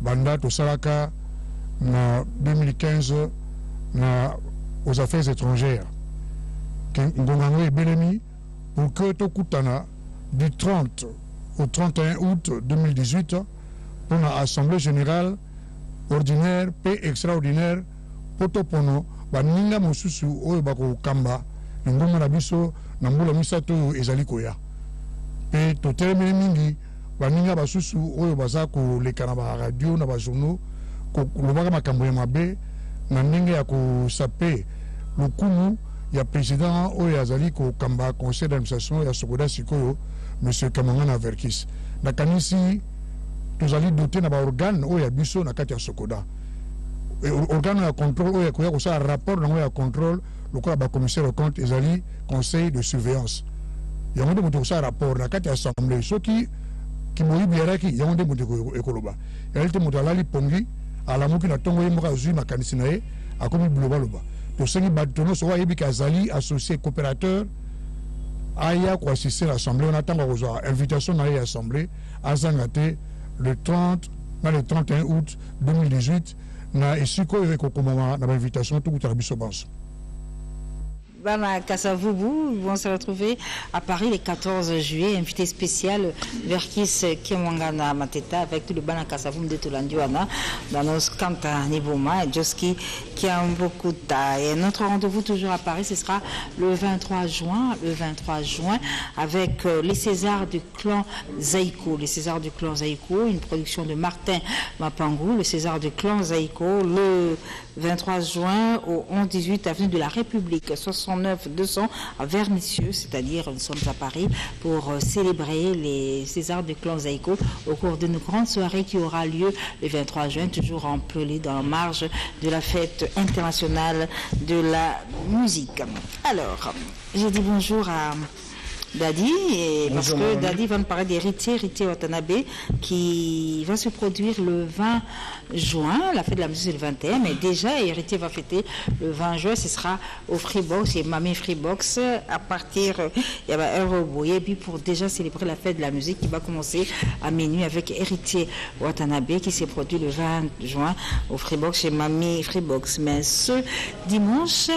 banda to salaka na 2015 na aux affaires étrangères que ngongano ebelemi pour que to kutana du 30 au 31 août 2018 pour la assemblée générale ordinaire et extraordinaire poto pono baninga mosusu oyo bako kamba ngoma na biso na mbula misato ezali koya pe to termine mingi baninga basusu oyo baza ko lekana ba radio na ba journaux ko lobaka makambo ya mabe na ndenge ya ko sape lokumu ya président oyo azali ko kamba conseil d'administration ya Sokoda sikoyo monsieur Kamangana Verkis na kanisi tozali doté na ba organe oyo ya biso na kati ya Sokoda organe ya contrôle oyo ya koya ko sa rapport na ya contrôle le quoi commissaire au compte ezali conseil de surveillance yango nde moto kosala rapport na kati ya assemblée soki kimoyibi yaraki yango nde moto ekoloba yali te moto alali pongi alamuki na ntongo ye moko azwi makanisi na ye akomi bilobaloba tosengi bato nyonso oyo ayebi ke azali associé coopérateur aya koassiste na assemblée wana ntango akozwa invitation na ye ya assemblée azanga te le 30 na le 31 août 2018 na esika oyo ekokomama na bainvitation tokutana biso banso. Bana Kassavubu vont se retrouver à Paris le 14 juillet, invité spécial Verkis Kimwangana Mateta avec tout le Bana Kassavum de Tolandiwana dans nos Kanta Niboma et Joski Kiambokuta. Et notre rendez-vous toujours à Paris, ce sera le 23 juin avec les Césars du clan Zaïko. Les Césars du clan Zaïko, une production de Martin Mapangou, le César du clan Zaïko, le 23 juin au 11-18 avenue de la République, 69-200 à Vernicieux, c'est-à-dire nous sommes à Paris pour célébrer les Césars du clan Zaïko au cours d'une grande soirée qui aura lieu le 23 juin, toujours en pelé dans la marge de la fête internationale de la musique. Alors, j'ai dit bonjour à Dadi, parce que Dadi va nous parler d'Héritier Watanabe qui va se produire le 20 juin, la fête de la musique c'est le 21, mais déjà Héritier va fêter le 20 juin, ce sera au Freebox, et Mamie Freebox à partir il y a et puis pour déjà célébrer la fête de la musique qui va commencer à minuit avec Héritier Watanabe qui s'est produit le 20 juin au Freebox chez Mamie Freebox. Mais ce dimanche,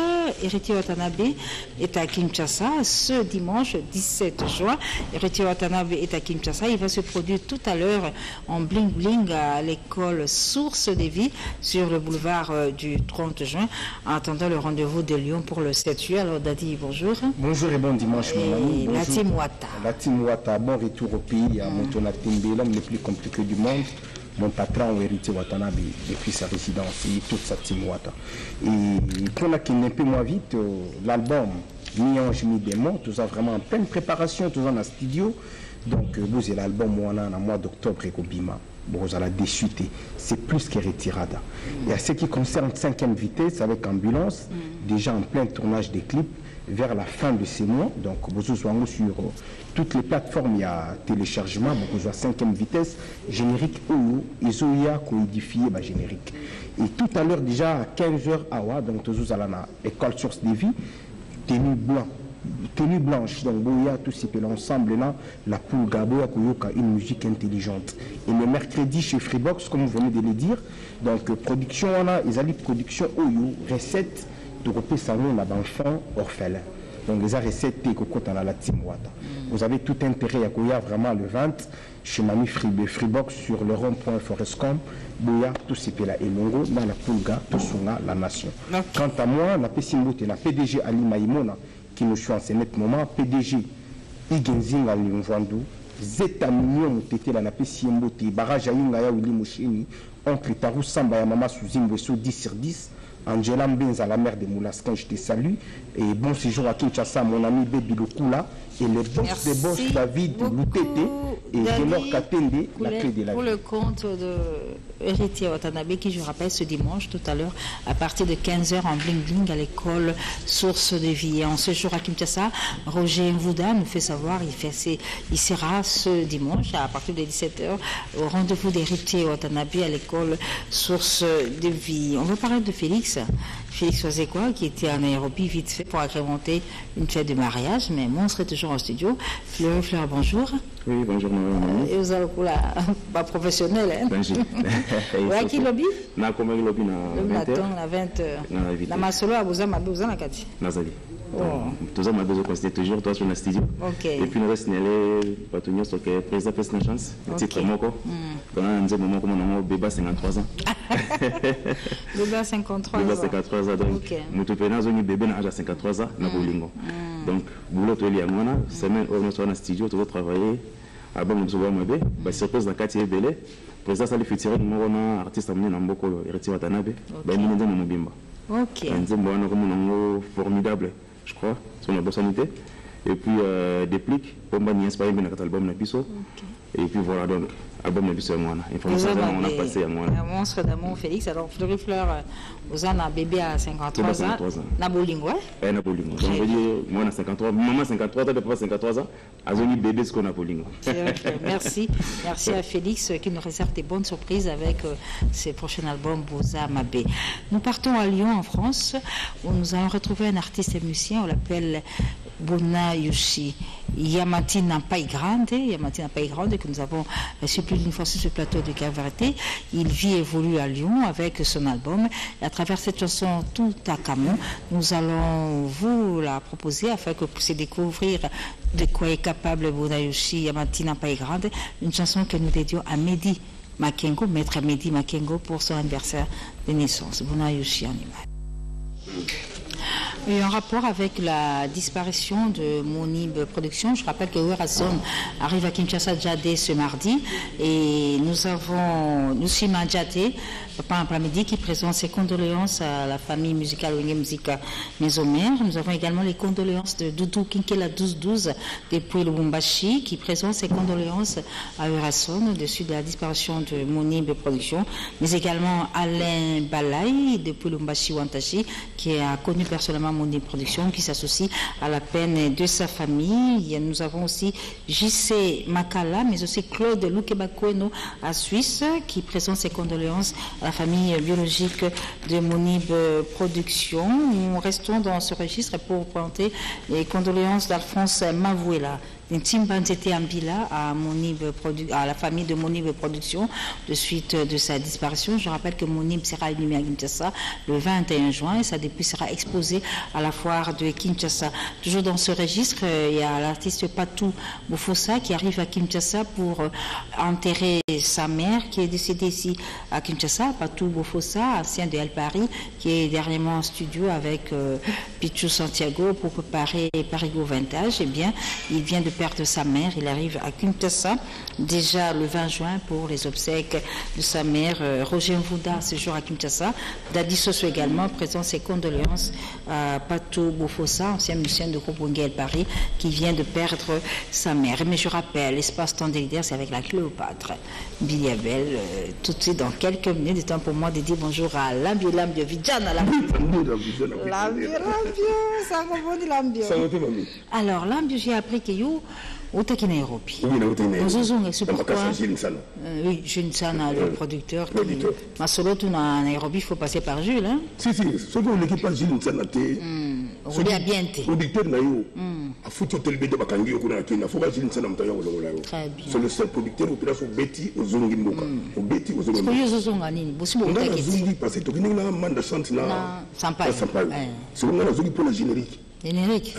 Héritier Watanabe est à Kinshasa, ce dimanche 17 juin, Héritier Watanabe est à Kinshasa. Il va se produire tout à l'heure en bling bling à l'école Source des Vies sur le boulevard du 30 juin. En attendant le rendez-vous de Lyon pour le 7 juillet. Alors Dadi, bonjour. Bonjour et bon dimanche, mon ami. La team Wata. La team Wata, bon retour au pays à Montonatimbe, l'homme le plus compliqué du monde. Mon patron, Héritier Watanabe, depuis sa résidence et toute sa team Wata. Et pour qu'il n'est peu moins vite, l'album Mi-Ange, Mi-Démon, tout ça vraiment en pleine préparation, tout ça dans le studio. Donc, vous avez l'album Moana en mois d'octobre et Kobima. Bon, vous allez déchuter. C'est plus qu'Héritirada. Et à ce qui concerne 5e vitesse avec ambulance, déjà en plein tournage des clips, vers la fin de ces mois. Donc, vous avez sur toutes les plateformes, il y a téléchargement, vous avez 5e vitesse, générique Oyo, Isoya, coédifié, générique. Et tout à l'heure, déjà à 15h, Awa, donc, vous avez l'école Source des Vies, tenue blanche, donc il y a tout ce que l'ensemble là, la poule Gabo a une musique intelligente. Et le mercredi chez Freebox, comme vous venez de le dire, donc production on a, ils allaient production Oyo, recette de repas salon là d'enfants orphelins. Donc les recettes que côté dans la team Wata. Vous avez tout intérêt à courir vraiment le 20 chez Mamie Freebox sur le rond-point Forestcom, Boya, tout ce qui est là et Longo, dans la Pulga, Tosunga, la nation. Quant à moi, la Pessimbote, la PDG Ali Maïmona, qui nous choisit en ce moment, PDG Igenzinga Lumvandu, Zeta Mignon, Tété, la Pessimbote, Barrage Ayungaya Willy Moucheni, Oncle Tarou Samba Yamama Souzimbo, 10 sur 10. Angela Mbenza, la mère de Moulaskin, je te salue. Et bon séjour à Kinshasa, mon ami Baby Lokula. Et le boss des boss, David Loutete. Et Génor Katende, la clé de la vie. Pour le compte de Héritier Watanabe, qui je rappelle ce dimanche tout à l'heure, à partir de 15h en bling bling à l'école Source de Vie. Et en ce jour à Kinshasa, Roger Mvouda nous fait savoir, il sera ce dimanche à partir de 17h au rendez-vous d'Héritier Watanabe à l'école Source de Vie. On va parler de Félix Ozekwa qui était en Nairobi vite fait pour agrémenter une fête de mariage, mais moi on serait toujours en studio. Fleur, bonjour. Oui, bonjour madame. Et vous avez pas professionnel, hein? Ouais, qui lobby? Na comme lobby na 20h. Na masolo à Bouzama na kati. Nazali. Tout ça m'a besoin de constater toujours toi sur le studio. OK. Et puis nous reste signaler patonio sur que président fait une chance. Titre moko. Quand on dit moment comme on a bébé 53 ans. Bébé 53 ans. Bébé 53 ans donc. Mutu pena zoni bébé na âge 53 ans na bolingo. Donc boulot to lié ngona semaine on est sur le studio to travailler avant de voir ma bé ba surprise dans quartier belé. Président ça le featuring mo na artiste amné na mboko Héritier Watanabe. Ba ni ndio mobimba. OK. Nzembo wana comme on formidable. Je crois, sur la bonne sanité. Et puis, Déplique, pour moi, n'y inspire bien notre album Napiso. Et puis voilà, donc, album na biso ngwana information on a passé ngwana monstre d'amour Félix. Alors Fleury Fleur aux ans bébé à 53 ans na bolingo na bolingo donc veut dire moi na 53 maman 53 ans papa 53 ans azoni bébé ce qu'on a bolingo. Merci à Félix qui nous réserve des bonnes surprises avec ses prochains albums Boza Mabé. Nous partons à Lyon en France où nous allons retrouver un artiste et musicien, on l'appelle Bona Yoshi Yamatina Pai Grande que nous avons reçu plus d'une fois sur ce plateau de Caverté. Il vit et évolue à Lyon avec son album et à travers cette chanson Tout à Camon, nous allons vous la proposer afin que vous puissiez découvrir de quoi est capable Bona Yoshi Yamatina Pai Grande, une chanson que nous dédions à Mehdi Makengo, maître Mehdi Makengo pour son anniversaire de naissance. Bona Yoshi Animal. Et en rapport avec la disparition de Monib Productions, je rappelle que Werason arrive à Kinshasa déjà dès ce mardi et nous avons Nushima Djate, papa après-midi, qui présente ses condoléances à la famille musicale Wenge Musica Mesomer. Nous avons également les condoléances de Doudou Kinkela 1212 depuis Lubumbashi qui présente ses condoléances à Werason dessus de la disparition de Monib Productions, mais également Alain Balay depuis Lubumbashi Wantashi qui a connu personnellement Monib Productions qui s'associe à la peine de sa famille. Nous avons aussi JC Makala, mais aussi Claude Lukebakweno à Suisse qui présente ses condoléances à la famille biologique de Monib Productions. Nous restons dans ce registre pour présenter les condoléances d'Alphonse Mavouela. Timbanzete Ambila à la famille de Monib Productions de suite de sa disparition. Je rappelle que Monib sera inhumé à Kinshasa le 21 juin et sa dépouille sera exposée à la foire de Kinshasa. Toujours dans ce registre, il y a l'artiste Patou Bofossa qui arrive à Kinshasa pour enterrer sa mère qui est décédée ici à Kinshasa. Patou Bofossa, ancien de El Paris, qui est dernièrement en studio avec Pichu Santiago pour préparer Parigo Vintage. Eh bien, il vient de perdre sa mère. Il arrive à Kinshasa déjà le 20 juin pour les obsèques de sa mère. Roger Mvouda, ce jour à Kinshasa. Dadi Soso également présente ses condoléances à Patou Bofossa, ancien musicien de groupe Wengel Paris, qui vient de perdre sa mère. Mais je rappelle, l'espace-temps d'Elder, c'est avec la Cléopâtre. Billy Abel, tout de suite dans quelques minutes, du temps pour moi de dire bonjour à Lambio Vidjana. Alors, Lambio, j'ai appris que you Otaki Nairobi. C'est pourquoi oui, Jules Sana, le producteur. Masolo, na Nairobi, il faut passer par Jules. Hein? Si, ce qu'on l'équipe pas Jules Sana. On est bien. Producteur Nayo. A foutu tel de Bakangi au Kunakina. Faut pas Jules Sana. Très bien. C'est le seul producteur au Pilas au Betty aux Zongimboka. Au Betty aux Zongimboka. C'est Zongani. On a Zongi parce que tu n'as pas de chante là. Sampai. C'est on a Zongi pour la générique. Générique.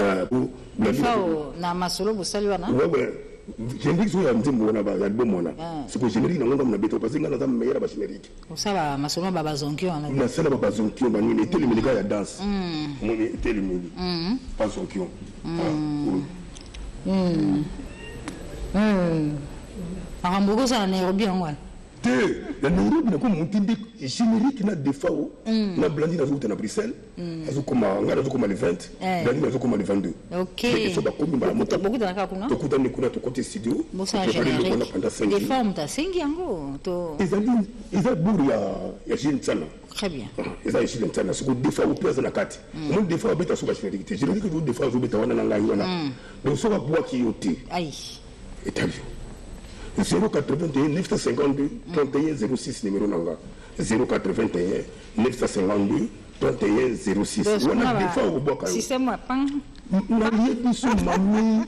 Na masolo bosali wana. Générique so ya nzembo na ba album wana. C'est que générique na ngomba na beto parce que ngana za meilleur ba générique. Osaba masolo baba zonkio wana. Na sala baba zonkio ba ni était le médica ya danse. Mon était le médic. Pas zonkio. Arambogo za na Nairobi ngwana. La Nairobi na comme mutindi générique na defao na blandi na zuta na Bruxelles azukoma ngara azukoma le 20 blandi na azukoma le 22 OK et so ba komi ba moto beaucoup dans la kuna to kutani kuna to côté studio bosa générique des formes ta sengi yango to eza buru ya jeune sana très bien eza jeune sana so ko defao place na kati mon defao beta so ba générique générique do defao zo beta wana na ngai wana donc so ba bwa ki yote aïe et 081 952 31 06 numéro nanga 081 952 31 06 wana defa oboka système pang na yebiso mami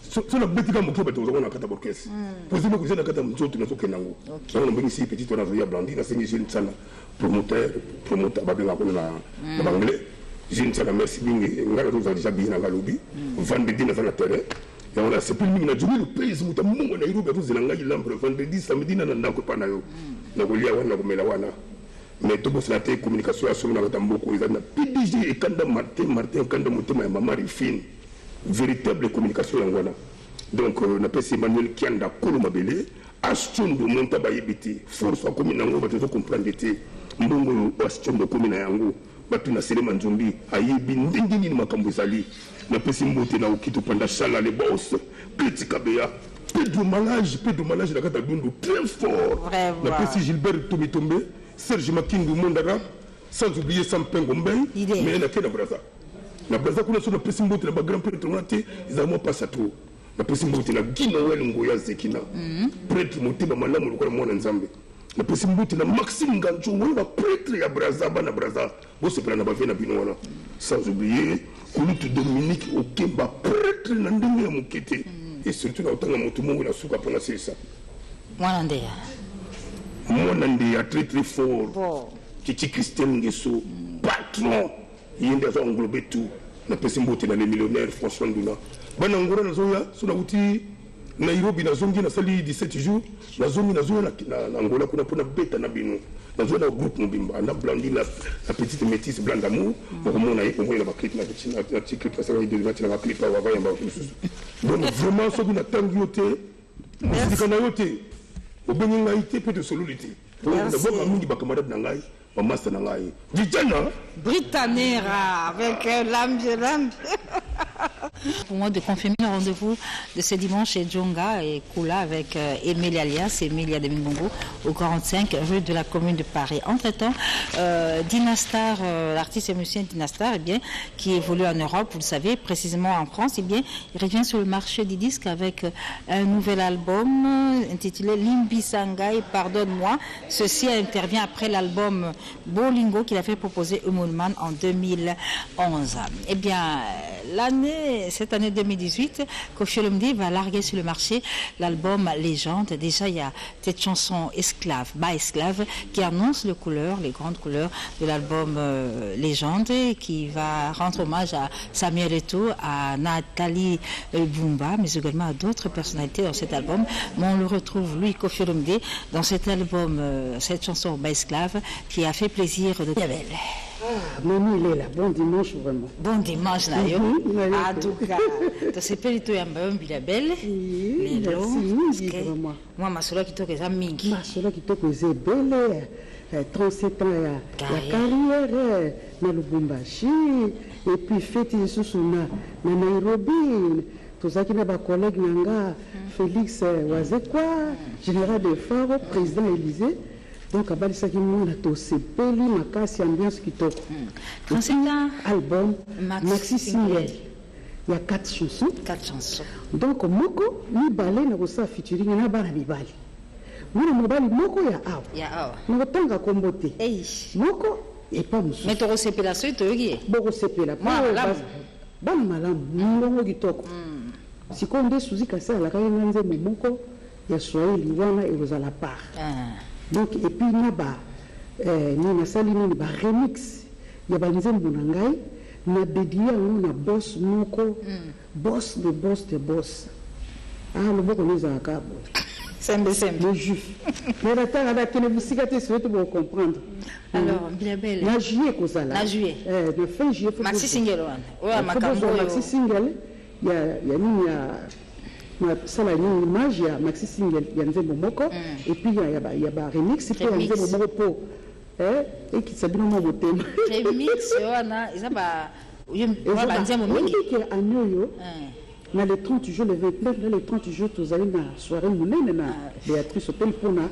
so na betika mokoba to zona kata borkes posimo ko zena kata mzoto na sokenango on mbini si petit on a ya blandi na sengi jeune sana promoteur babenga ko na banglais jeune sana merci bingi ngala to za déjà bien na lobi vendredi na la terrain. Et on a c'est plus mingi na jumi le pays muta mungo na iruba tuzina ngai lambre vendredi samedi na ndako pana yo na kolia wana komela wana mais to bossa te communication aso na tamboko eza na PDG et kanda Martin kanda motema ya mama Rifine véritable communication ngwana donc na pesi Emmanuel Kianda Kolo Mabele astondo monta bayebiti force ko minango batezo comprendre te mbongo astondo ko mina yango batu na Selema Nzombi ayebi ndenge ni makambo ezali na pesi mbote na okito panda shala le boss critique beya Pedro Malage na kata dundu très fort. La PC Gilbert Tomitombe, Serge Makingu Mondara, sans oublier Sampengo Mbey, mais na kena Braza. Na Braza kuna so na PC Mbote na ba grand prêtre monate, ils ont pas ça tout. Na PC Mbote na Gina Wel Ngoya Zekina. Prêtre Moteba malamu lokala mwana Nzambe. Na PC Mbote na Maxime Ganjo wala prêtre ya Braza bana Braza. Bo se plana ba vena bino wana. Sans oublier Kulutu Dominique Okemba prêtre na ndenge ya mukete. Et surtout dans le temps où tout le monde a souka pour lancer ça. Mwanandea très très fort. Titi Christian Nguesso, patron. Il y a englobé tout. Na pesi mbote na les millionnaires François Nduna. Bana ngora na zoya suna uti Nairobi na zongi na sali 17 jours. Na zongi na zoya na Angola kuna pona beta na bino. Na zoya na groupe Mobimba na Blandi la petite métisse blanc d'amour. Pour moi na yeko moi na bakrit na clip ça va de battre na clip wa va yamba. Donc vraiment ce qu'on attend yote. Musique na yote. Obengi ngai te pe de solidité. D'abord amungi ba camarade na ngai. Master Nangai. Vijana Britanera avec l'âme. Pour moi de confirmer le rendez-vous de ce dimanche chez Djonga et Kula avec Emilia alias Emilia de Mimbongo au 45 rue de la commune de Paris. Entre-temps, Dynastar, l'artiste et musicien Dynastar, eh bien, qui évolue en Europe, vous le savez, précisément en France, eh bien, il revient sur le marché des disques avec un nouvel album intitulé Limbi Sangai, pardonne-moi. Ceci intervient après l'album Bolingo qu'il avait proposé Humanman en 2011. Eh bien, cette année 2018, Koffi Olomide va larguer sur le marché l'album Légende. Déjà, il y a cette chanson Esclave, Bas Esclave, qui annonce les grandes couleurs de l'album Légende, qui va rendre hommage à Samuel Eto'o, à Nathalie Bumba, mais également à d'autres personnalités dans cet album. Mais on le retrouve, lui, Koffi Olomide, dans cet album, cette chanson Bas Esclave, qui a fait plaisir de Diabel. Mami, il est là. Bon dimanche, vraiment. Bon dimanche, Nayo. En tout cas, tu sais pas du tout, il y a un Bilabel. Merci, vraiment. Moi, ma soeur qui toque est mingi. Ma soeur qui toque est belle. 37 ans, la carrière, na Lubumbashi. Et puis, fête, je suis na Nairobi. Tous ceux qui n'ont pas collègue, Félix Wazekwa, général de Faro, président Élysée. Donc, à Balisa qui m'a tossé, Peli, Makasi, ambiance qui toque. Album, Maxi Single. Il y a 4 chansons. 4 chansons. Donc, Moko, ni balé, na kosa featuring, na bana bibali. Mwana mobali, Moko ya awa. Ya awa. Na tanga kombote. Moko, et pas moussou. Mais tu recépé la suite, tu es Bon, recépé la. Ban malam, n'ongo qui toque. Si on dit Suzy Kassé, la Kayenganze, Moko, il y a Swahili, Wana, et vous à la part. Donc, et puis, il y a remix. Il y a des Mbunangai, il y a des boss, Moko, boss de boss de boss. Ah, le bon, on est à Cabo. C'est le juif. Mais la terre, elle a été musicatée, c'est pour comprendre. Alors, bien belle. La juillet, quoi ça là. La juillet. Le fin juillet. Maxi Single, ouais, Maxi Single, il y a ça, une image, il y a Maxi Single, il y a Nzembo Moko, et puis il y a remix, et puis il y a Nzembo Moko, et qui s'habille dans mon thème. Remix, il y a Nzembo Moko. Il y a un dans les 30 jours, les 29, dans les 30 jours, tu as une soirée monnaie, Béatrice Opel pour un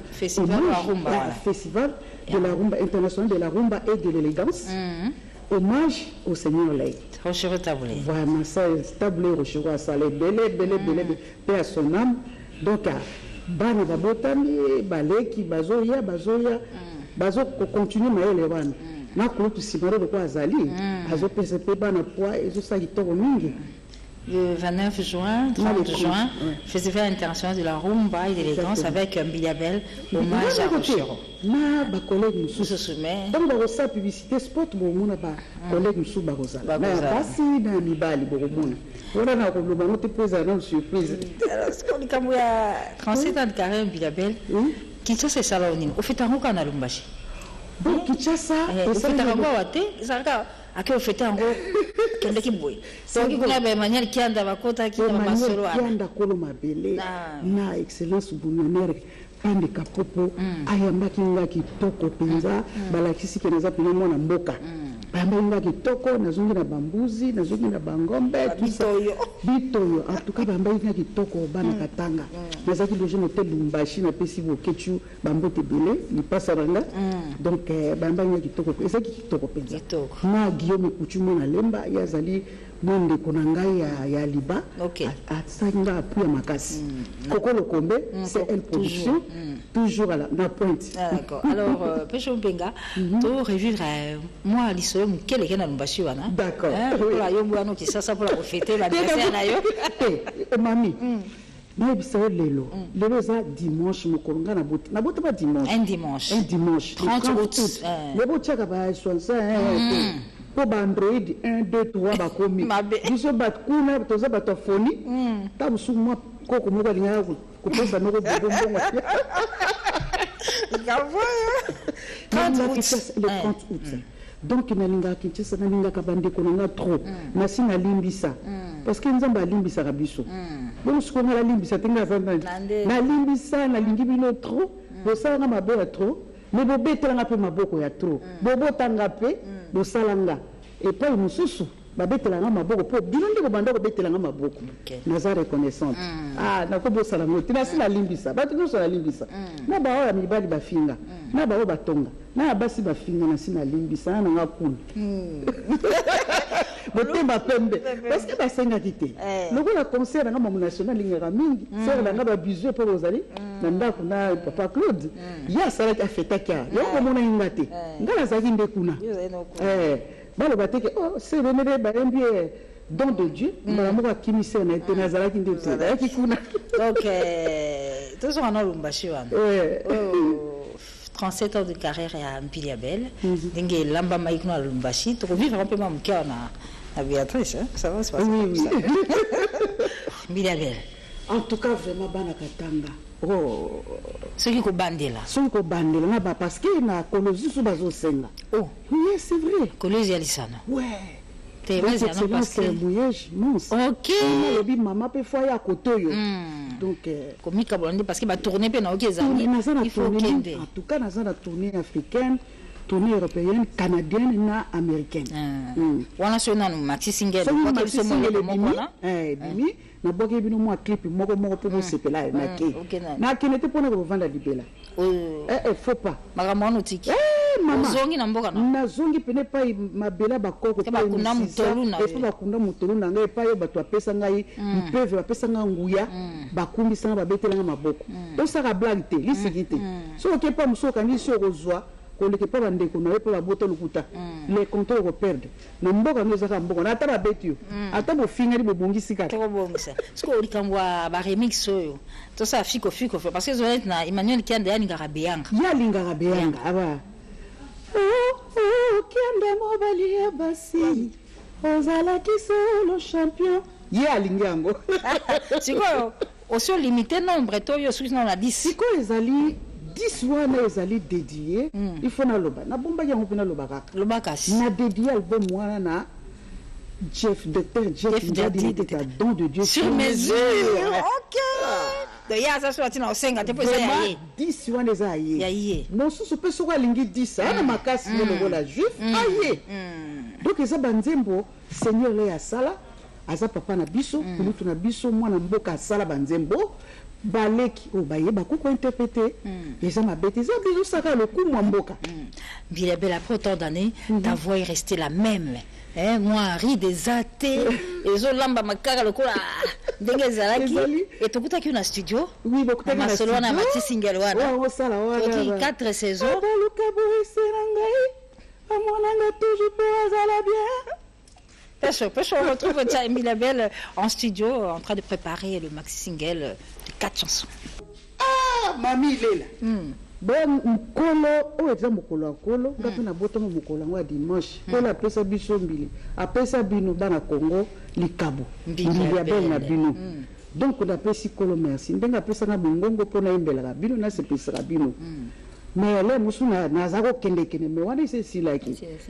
festival de la rumba internationale, de la rumba et de l'élégance. Hommage au Seigneur Lay. Rochero Taboulé. Vraiment, ça, Taboulé, Rochero, ça, les belé, paix à son âme. Donc, Bani Babotami, Baleki, Bazoya, Bazo, continue, mais les vannes. Na kurutu simaro de quoi Azali, Azo PCP, Bana Poa, et tout ça, il tombe au mingi. Le 29 juin, 30 juin, Festival international de la rumba et de l'élégance avec un Biliabel, hommage à Rochero. Na ba collègue nous se soumet. Donc ba rosa publicité spot bo mona ba collègue nous ba rosa. Na basi na mibali bo mona. Voilà na ko lo ba te pose une surprise. Alors ce qu'on comme ya 37 ans de carrière Biliabel, qui ça c'est salonine. Au fait en kana lumbashi. Donc Kinshasa, au fait en wate, ça ake ofete yango kende kiboy soki kuna ba manière kianda bakota ki na masolo ana kianda kolo mabele na excellence bouillonnaire pande kapopo ayamba kinga kitoko penza balakisi kenaza pina mona mboka bambalinga kitoko nazongi na bambuzi nazongi na bangombe bitoyo en tout cas bambalinga kitoko bana katanga nazaki loge na hotel Lumbashi na pesi bokechu bambote belé lipasa ranga donc bambalinga kitoko ezaki kitoko penza na Guillaume Kuchumo na lemba yazali monde konanga ya liba atsanga appuya makasi Coco Lokombe c'est elle production toujours à la pointe. D'accord. Alors Pécho Mbenga to revivre moi lisoyo mukele kena Lumbashi wana. D'accord. Pour la yombo qui ça pour la fêter l'anniversaire na yo. Mami. Na bisayo lelo za dimanche mokolonga na bota ba dimanche. Un dimanche 30 août. Le bochaka ba sonsa pour Android 1 2 3 ba komi. Biso bat kuna toza batofoni. Tabusu moi koko moko linga kuposa noko bongo. Le 30 août. Donc nalinga Kinshasa nalinga kabande konanga trop. Nasi na limbisa. Parce que nzamba limbisa kabiso. Bon ce qu'on a la limbisa tenga vanda. Na limbisa na lingi bino trop. Bo sala maboya trop. Mais bo betela pe maboko ya trop. Bobo tanga pe bo salanga. Et pas mususu. Babetela nga maboko po bilonde ko banda ko betela nga maboko naza reconnaissante nakobo sala ngoti na sila limbisa batu ko sala limbisa na ba oya mibali bafinga na ba o batonga na basi bafinga na sina limbisa na nga kuna botemba pembe parce que basenga kité loko la concert nga mamu national lingera mingi sera nga ba bizu po rozali na ndako na papa Claude ya sala ka feta kya yo ko mona ingate ngala zaki ndekuna balo bateke oh c'est le mbie don de Dieu malamuka kimisa na été nazalaki ndete yaki kuna donc tous on a Lumbashi wana 37 ans de carrière à Mpiliabel ndenge lamba maikuna Lumbashi to vivre un peu même cœur na Béatrice ça va se passer comme ça Mpiliabel en tout cas vraiment bana katanga ce qui bandela na ba parce que na kolozi sous bazo senga oui c'est vrai kolozi alisana ouais t'es vas-y non parce que mouillage monstre OK lobi maman pe fois ya kotoyo donc comme kabonde parce que ba tourner pe na OK zani il faut kende en tout cas na za la tournée africaine tournée européenne canadienne na américaine wana sona no maxi single kwa ke mo le mona bimi na boke bino mo clip moko po sepela na ke na ke nete pona ko vanda libela faut pas makamano tiki mama zongi na mboka na zongi pene pa mabela bakoko pa kuna mutolu na pa kuna mutolu na ngai pa yo bato apesa ngai mpeve apesa ngai nguya bakumbisa nga babetela nga maboko to saka blague te lisigite so ke pa musoka ni so kozwa koleke pa bandeko na pe babota lukuta les compteurs ko perdre na mboka ngezaka mboka na ata babeti yo ata bofinga li bobongisi kaka ko bongisa siko likambwa ba remix oyo to sa fiko parce que zonet na Emmanuel Kiande ya lingara beyanga aba Kiande mobali ya basi ozala kisolo champion ya lingango siko aussi limité nombre to yo sous na 10 siko ezali 10 wana ezali dédié il faut na loba na bomba yango pena loba kasi na dédié album wana na Jeff Daddy était un don de Dieu sur mesure. OK. De ya ça soit tina osenga te pesa ya 10 wana eza ye non so pe so lingi 10 ana makasi le la juif aye donc eza banzembo Seigneur le ya sala aza papa na biso kulutu na biso mwana mboka sala banzembo baleki obayeba ko interpréter les hommes bêtises biso saka le coup mboka bien belle après autant d'années ta voix est restée la même moi ri des athées et zo lamba makaka lokola ndenge zalaki et tokutaki na studio oui bokutaki na studio na mati single wana wa sala wana 4 saisons baluka boiserangai amonanga toujours pour azala bien Pêche, on retrouve Emilia Belle en studio en train de préparer le maxi single de 4 chansons. Ah, Mami Lela. Bon, mukolo, eza mukolo akolo, ngapi na botomo mukolo ngwa dimanche. Kola pesa biso mbili. Apesa bino bana Congo likabo. Emilia Belle na bino. Donc on appelle si kolo merci. Ndenga pesa na bongongo pona imbela bino na se pesa bino. Mais là musuna nazako kende me wana c'est si like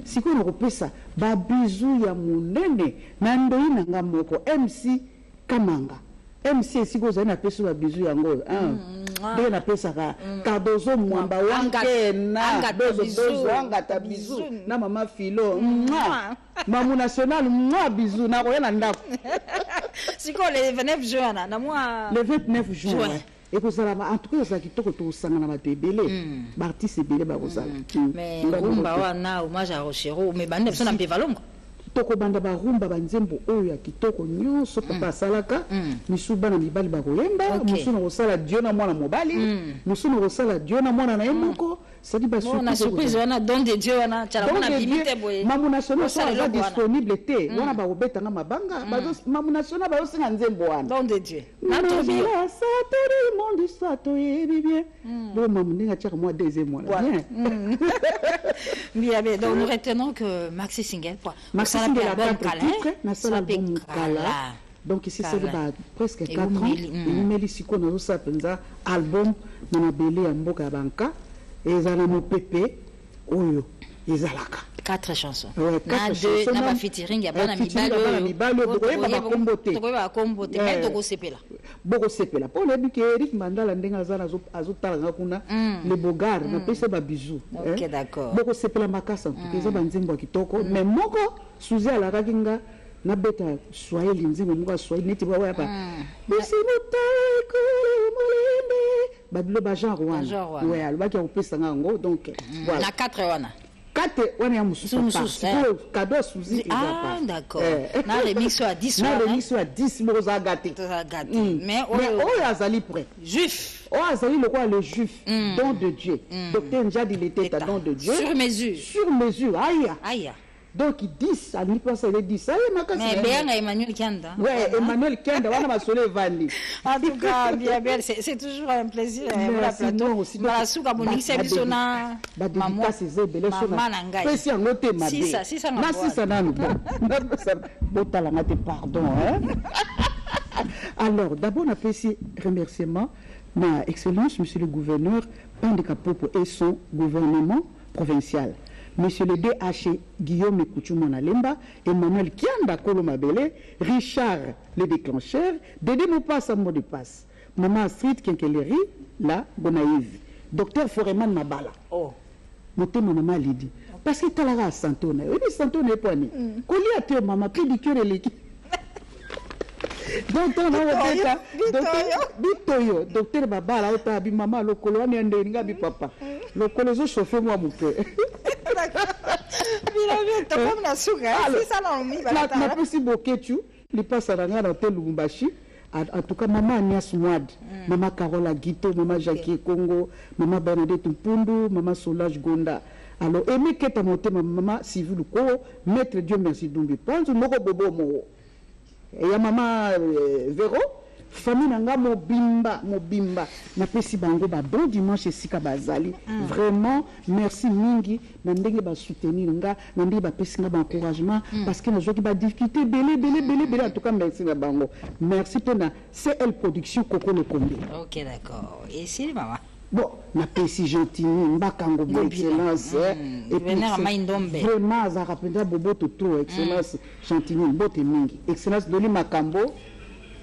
siko na kopesa ba bizu ya munene na ndoi na ngamoko MC Kamanga MC siko za na pesa ba bizu yango nde na pesa ka Cardozo mwamba wanke na bezo angata bizu na mama Filo mamu national bizu na koyana ndako siko le 29 juin na moi le 29 juin et que ça en tout cas ça qui to sanga na batebele bartiste belé ba kozala mais rumba wana hommage à Rochero mais bande so na mpevalongo toko banda ba rumba banzembo oyo ya kitoko nyonso papa salaka misu bana mibali ba koyemba musu na kosala dio na mwana mobali musu na kosala dio na mwana na yemoko sadi ba surprise wana don de Dieu wana chala mona bimite boye mamu national soit disponible te wana ba kobeta nga mabanga mamu national ba osinga nzembo wana don de Dieu na to bien ça tout le monde ça to bien bon mamu ninga tchaka moi deuxième mois bien donc nous retenons que Maxi Single quoi Single album titre na sala album Kala donc ici c'est presque 4 ans il siko na ça penza album na mabele ya mboka banka ezala mo pepe oyo ezalaka 4 chansons na 2 na ba featuring ya bana mibalo ba kombote mais boko sepela pour le biki Eric Mandala ndenga zana azotala ngakuna le bogar na pesa ba bijou OK d'accord boko sepela makasa tukeza banzembo kitoko mais moko suzi ala kakinga na beta swahili nzimbo moko swahili neti ba wapa bisi mutako mulinde babilo ba genre wana ouais alobaki opesa ngango donc voilà na 4 wana 4 wana ya mususu cadeau suzi d'accord na remix à 10 na remix à 10 moza gâté mais oyo azali prêt juif azali le quoi le juif don de Dieu docteur Njadi il était don de Dieu sur mesure aïe donc 10 à l'importance il est 10 mais bien Emmanuel Kianda Emmanuel Kianda wana basole vandi en tout cas bien c'est toujours un plaisir la plateau la souka bonisa bisona maman maman ngai pesi yango te mabe sisa nanu botala ngate pardon alors d'abord na pesi remerciement na excellence monsieur le gouverneur Pandeka Popo et son gouvernement provincial. Monsieur le DH Guillaume Kouchoumona Lemba, Emmanuel Kianda Kolo Mabele, Richard le déclencheur, Dédé Moupas à mot de passe, Maman Astrid Kenkeleri, la Bonaïve, Docteur Foreman Mabala. Oh. Moté mon maman Lydie. Parce que Talara Santone, oui, Santone est poigné. Collier à te maman, pédicure et l'équipe. Donc on a docteur Babala, Otabi maman, le colonne et Ndenga bi papa. Le colonne chauffé moi mon père. La possible que tu les passes à la hôtel Lubumbashi. En tout cas, maman Agnès Mouad, maman Carola Guito, maman Jackie Congo, maman Bernadette Mpundu, maman Solange Gonda. Alors, aimez que ta montée, maman Sylvie Ko, maître Dieu merci Dumbi Panzu, Moko Bobo Moro. Et ya maman Véro, famille nanga mobimba na pesi bango ba bon dimanche sika bazali vraiment merci mingi na ndenge ba soutenir nga na ndenge ba pesi nga ba encouragement parce que nazo ki ba difficulté belé en tout cas merci na bango merci pour na CL production Coco le Combi. OK d'accord et si maman bon na pesi gentiment mbakango excellence et puis vraiment za rapenda bobo trop excellence gentiment bote mingi excellence doli makambo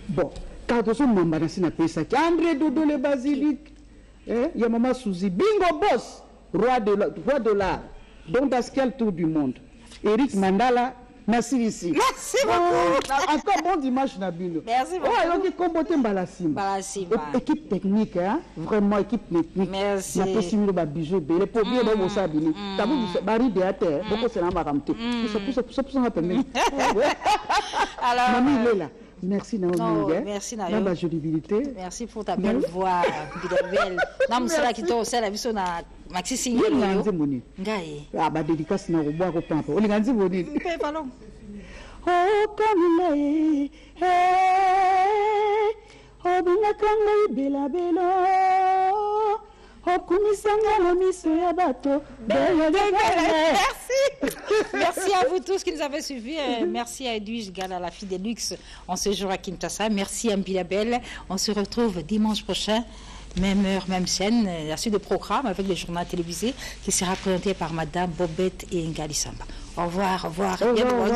bon Cardozo Mwamba na pesa ki André Dodo le basilic ya maman Souzi bingo boss roi de l'art donc dans quel tour du monde Eric Mandala merci ici encore bon dimanche na bino merci beaucoup qui combote Mbalasimba équipe technique vraiment équipe technique merci na pesi mino ba bijou belé pour bien dans ça bini tabu bari de terre boko c'est na makamte pousse na pembe alors mami Lela. Merci Naomi. Merci Naomi. La jolibilité. Merci pour ta belle voix. Belle. Nam sala ki to sala biso na Maxi Single yo. Ngai. Ah ba dédicace na ko boa ko pampa. Oli nganzi boni. Pe palom. Oh kamile. Oh binga kanga bela bela. Merci. Merci à vous tous qui nous avez suivis. Merci à Edwige Gala, la fille des luxe, en ce jour à Kinshasa. Merci à Mbilabel. On se retrouve dimanche prochain, même heure, même chaîne. La suite de programme avec le journal télévisé qui sera présenté par Madame Bobette et Ngali Samba. Au revoir, au revoir. Au revoir.